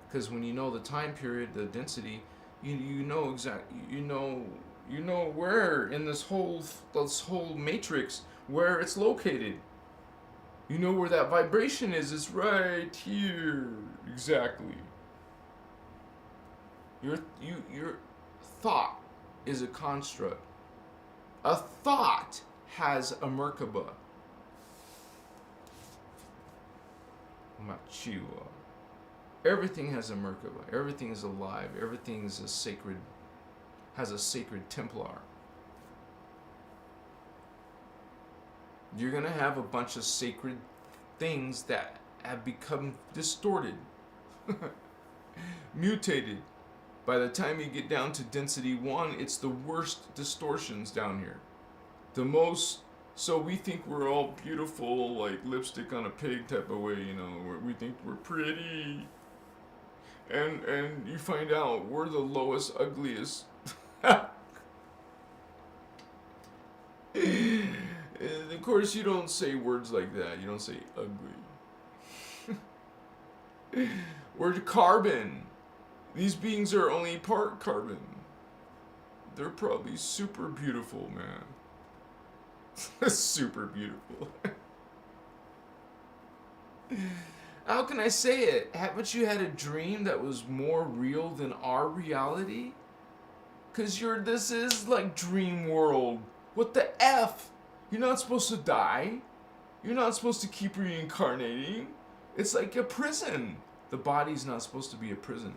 Speaker 1: Because when you know the time period, the density, you know exactly, you know where in this whole matrix where it's located. You know where that vibration is. It's right here. Exactly. Your thought is a construct. A thought has a Merkaba. Machua. Everything has a Merkaba. Everything is alive. Everything is has a sacred Templar. You're going to have a bunch of sacred things that have become distorted, mutated. By the time you get down to density 1, it's the worst distortions down here. So we think we're all beautiful, like lipstick on a pig type of way, we think we're pretty. And you find out we're the lowest, ugliest. And of course, you don't say words like that. You don't say ugly. We're carbon. These beings are only part carbon. They're probably super beautiful, man. Super beautiful. How can I say it? Haven't you had a dream that was more real than our reality? Because this is like dream world. What the F? You're not supposed to die. You're not supposed to keep reincarnating. It's like a prison. The body's not supposed to be a prison.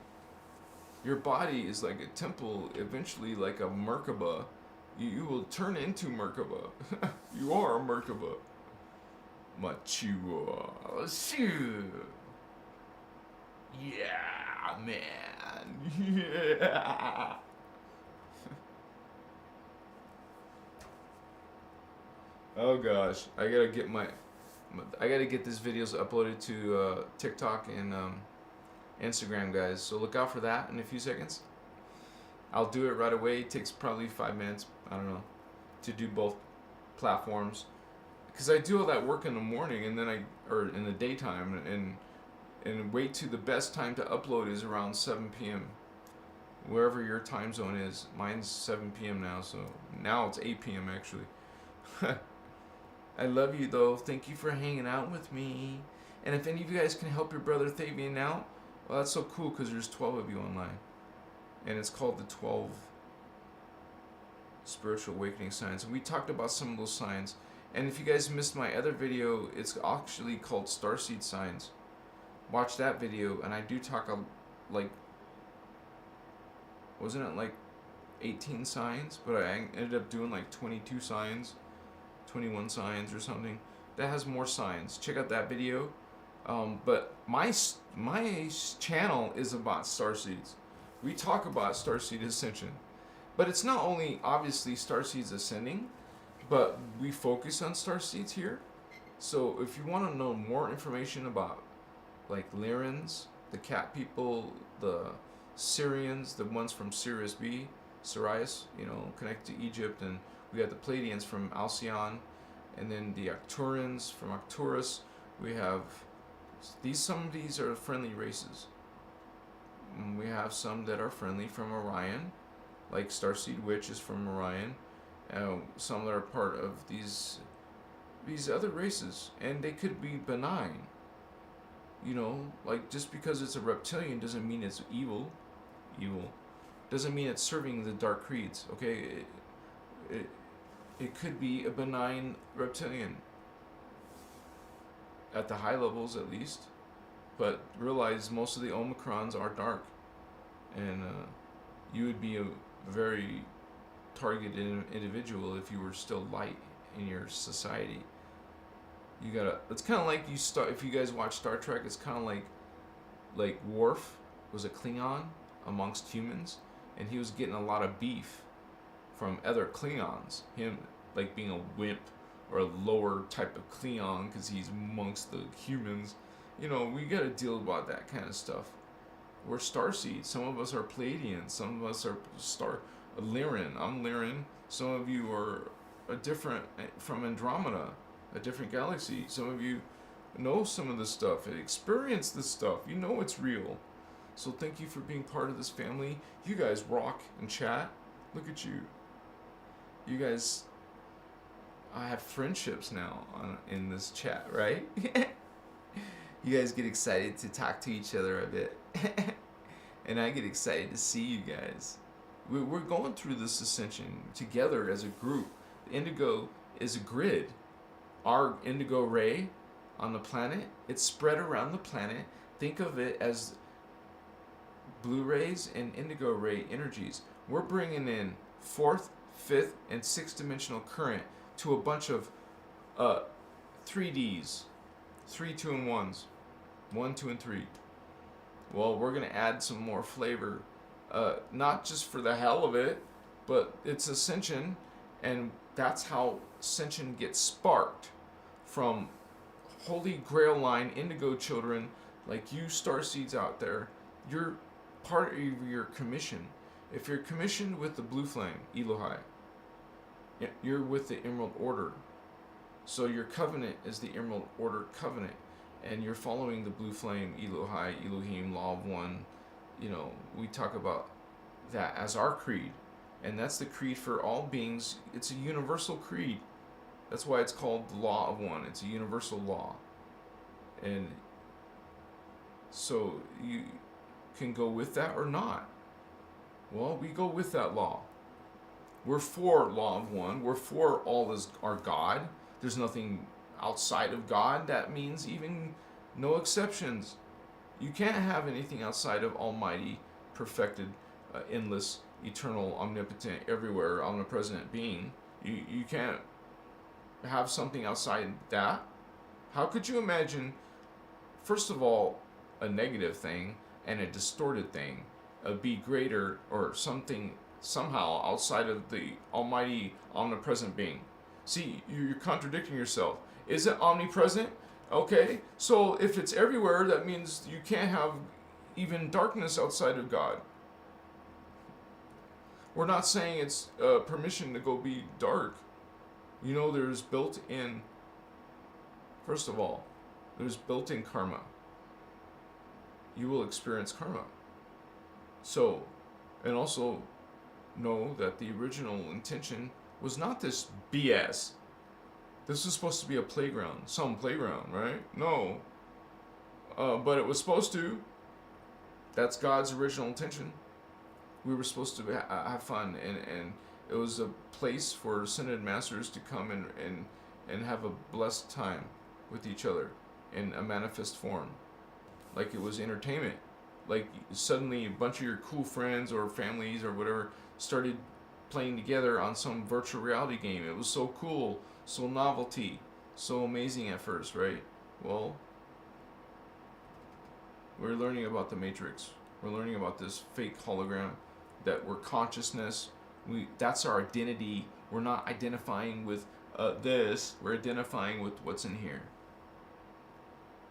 Speaker 1: Your body is like a temple, eventually like a Merkaba. You will turn into Merkaba. You are a Merkaba. Mature. Shoo. Yeah, man. Yeah. Oh gosh, I gotta get these videos uploaded to TikTok and Instagram, guys. So look out for that in a few seconds. I'll do it right away. It takes probably 5 minutes, I don't know, to do both platforms, because I do all that work in the morning and then or in the daytime, and wait to the best time to upload is around 7 p.m. wherever your time zone is. Mine's 7 p.m. now, so now it's 8 p.m. actually. I love you though. Thank you for hanging out with me. And if any of you guys can help your brother Thavian out, well, that's so cool, because there's 12 of you online. And it's called the 12 Spiritual Awakening Signs. And we talked about some of those signs. And if you guys missed my other video, it's actually called Starseed Signs. Watch that video, and I do talk like, wasn't it like 18 signs? But I ended up doing like 22 signs, 21 signs or something. That has more signs. Check out that video. But my channel is about starseeds. We talk about Starseed Ascension, but it's not only obviously Starseeds Ascending, but we focus on starseeds here. So if you want to know more information about like Lyrans, the cat people, the Syrians, the ones from Sirius B, Sirius, connected to Egypt, and we got the Pleiadians from Alcyon, and then the Arcturans from Arcturus. We have some of these are friendly races. We have some that are friendly from Orion, like Starseed Witch is from Orion. Some that are part of these other races, and they could be benign. Like just because it's a reptilian doesn't mean it's evil. Doesn't mean it's serving the dark creeds. Okay, it could be a benign reptilian at the high levels at least. But realize most of the Omicrons are dark, and you would be a very targeted individual if you were still light in your society. It's kind of like if you guys watch Star Trek, it's kind of like Worf was a Klingon amongst humans, and he was getting a lot of beef from other Klingons. Him like being a wimp or a lower type of Klingon because he's amongst the humans. We gotta deal about that kind of stuff. We're starseeds. Some of us are Pleiadians. Some of us are Lyran. I'm Lyran. Some of you are from Andromeda, a different galaxy. Some of you know some of this stuff and experience this stuff. It's real. So thank you for being part of this family. You guys rock and chat. Look at you. You guys, I have friendships now in this chat, right? You guys get excited to talk to each other a bit. And I get excited to see you guys. We're going through this ascension together as a group. The indigo is a grid. Our indigo ray on the planet, it's spread around the planet. Think of it as blue rays and indigo ray energies. We're bringing in 4th, 5th, and 6th dimensional current to a bunch of 3Ds. 3 2 and 1s. 1, 2, and 3. Well, we're going to add some more flavor. Not just for the hell of it, but it's ascension, and that's how ascension gets sparked from Holy Grail line indigo children like you starseeds out there. You're part of your commission. If you're commissioned with the blue flame, Elohai, you're with the Emerald Order. So your covenant is the Emerald Order covenant, and you're following the blue flame, Elohai, Elohim, Law of One. We talk about that as our creed, and that's the creed for all beings. It's a universal creed. That's why it's called the Law of One. It's a universal law. And so you can go with that or not. Well, we go with that law. We're for Law of One. We're for all is our God. There's nothing outside of God. That means even no exceptions. You can't have anything outside of Almighty, perfected, endless, eternal, omnipotent, everywhere, omnipresent being. You can't have something outside that. How could you imagine, first of all, a negative thing and a distorted thing be greater or something somehow outside of the Almighty, omnipresent being? See, you're contradicting yourself. Is it omnipresent? Okay, so if it's everywhere, that means you can't have even darkness outside of God. We're not saying it's permission to go be dark. You know, there's built-in, first of all, there's built-in karma. You will experience karma. So, and also know that the original intention was not this BS. This was supposed to be a playground, some playground, right? No. But it was supposed to. That's God's original intention. We were supposed to have fun, and it was a place for ascended masters to come and have a blessed time with each other in a manifest form. Like it was entertainment. Like suddenly a bunch of your cool friends or families or whatever started playing together on some virtual reality game. It was so cool, so novelty, so amazing at first, right? Well, we're learning about the Matrix. We're learning about this fake hologram that we're consciousness. That's our identity. We're not identifying with this. We're identifying with what's in here.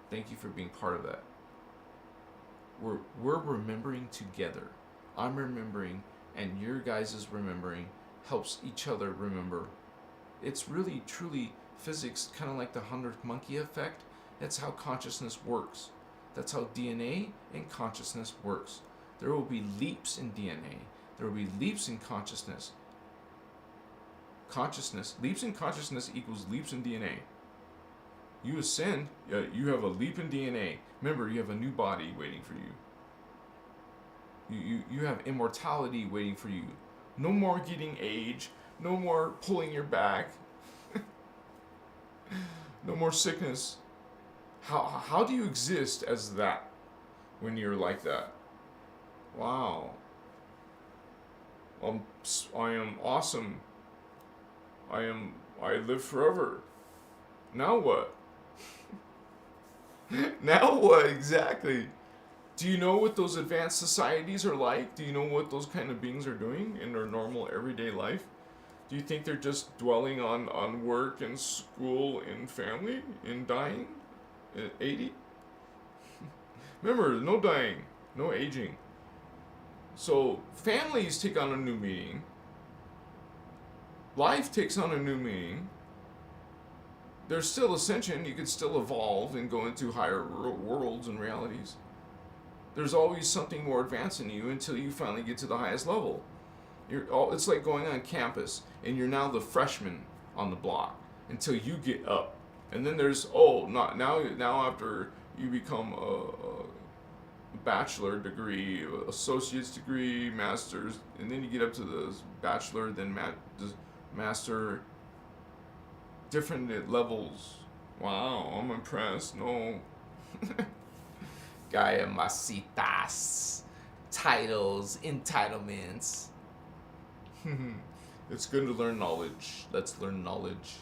Speaker 1: Thank you for being part of that. We're remembering together. I'm remembering, and your guys' is remembering helps each other remember. It's really, truly physics, kind of like the 100th monkey effect. That's how consciousness works. That's how DNA and consciousness works. There will be leaps in DNA. There will be leaps in consciousness. Leaps in consciousness equals leaps in DNA. You ascend, you have a leap in DNA. Remember, you have a new body waiting for you. You have immortality waiting for you. No more getting age. No more pulling your back. No more sickness. How do you exist as that when you're like that? Wow. I am awesome. I live forever. Now what? Now what exactly? Do you know what those advanced societies are like? Do you know what those kind of beings are doing in their normal everyday life? Do you think they're just dwelling on work and school and family and dying at 80? Remember, no dying, no aging. So families take on a new meaning. Life takes on a new meaning. There's still ascension. You could still evolve and go into higher worlds and realities. There's always something more advanced in you until you finally get to the highest level. It's like going on campus, and you're now the freshman on the block until you get up. And then there's now after you become a bachelor degree, associate's degree, master's, and then you get up to the bachelor, then master. Different levels. Wow, I'm impressed. No. Gaia Masitas. Titles, entitlements. It's good to learn knowledge. Let's learn knowledge.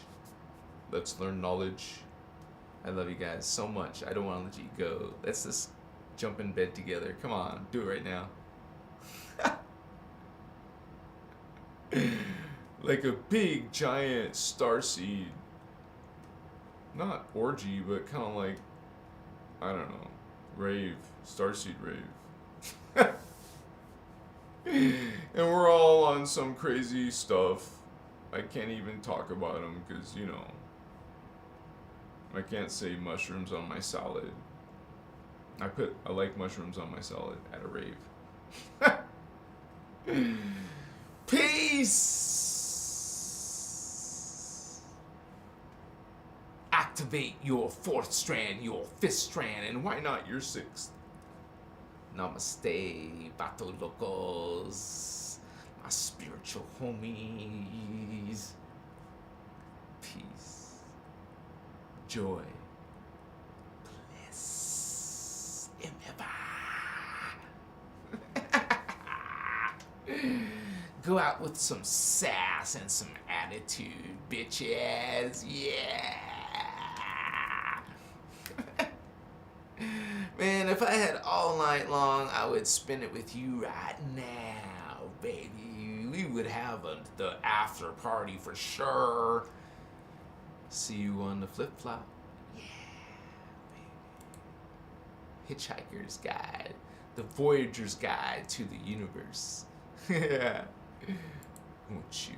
Speaker 1: Let's learn knowledge. I love you guys so much. I don't want to let you go. Let's just jump in bed together. Come on, do it right now. Like a big giant starseed. Not orgy, but kind of like, I don't know, rave. Starseed rave. And we're all on some crazy stuff. I can't even talk about them because, you know, I can't say mushrooms on my salad. I like mushrooms on my salad at a rave. Peace! Activate your 4th strand, your 5th strand, and why not your 6th? Namaste, Vato Locos, my spiritual homies. Peace, joy, bliss, in Go out with some sass and some attitude, bitches. Yeah. Man, if I had all night long, I would spend it with you right now, baby. We would have the after party for sure. See you on the flip-flop. Yeah, baby. Hitchhiker's Guide. The Voyager's Guide to the Universe. Yeah. Won't you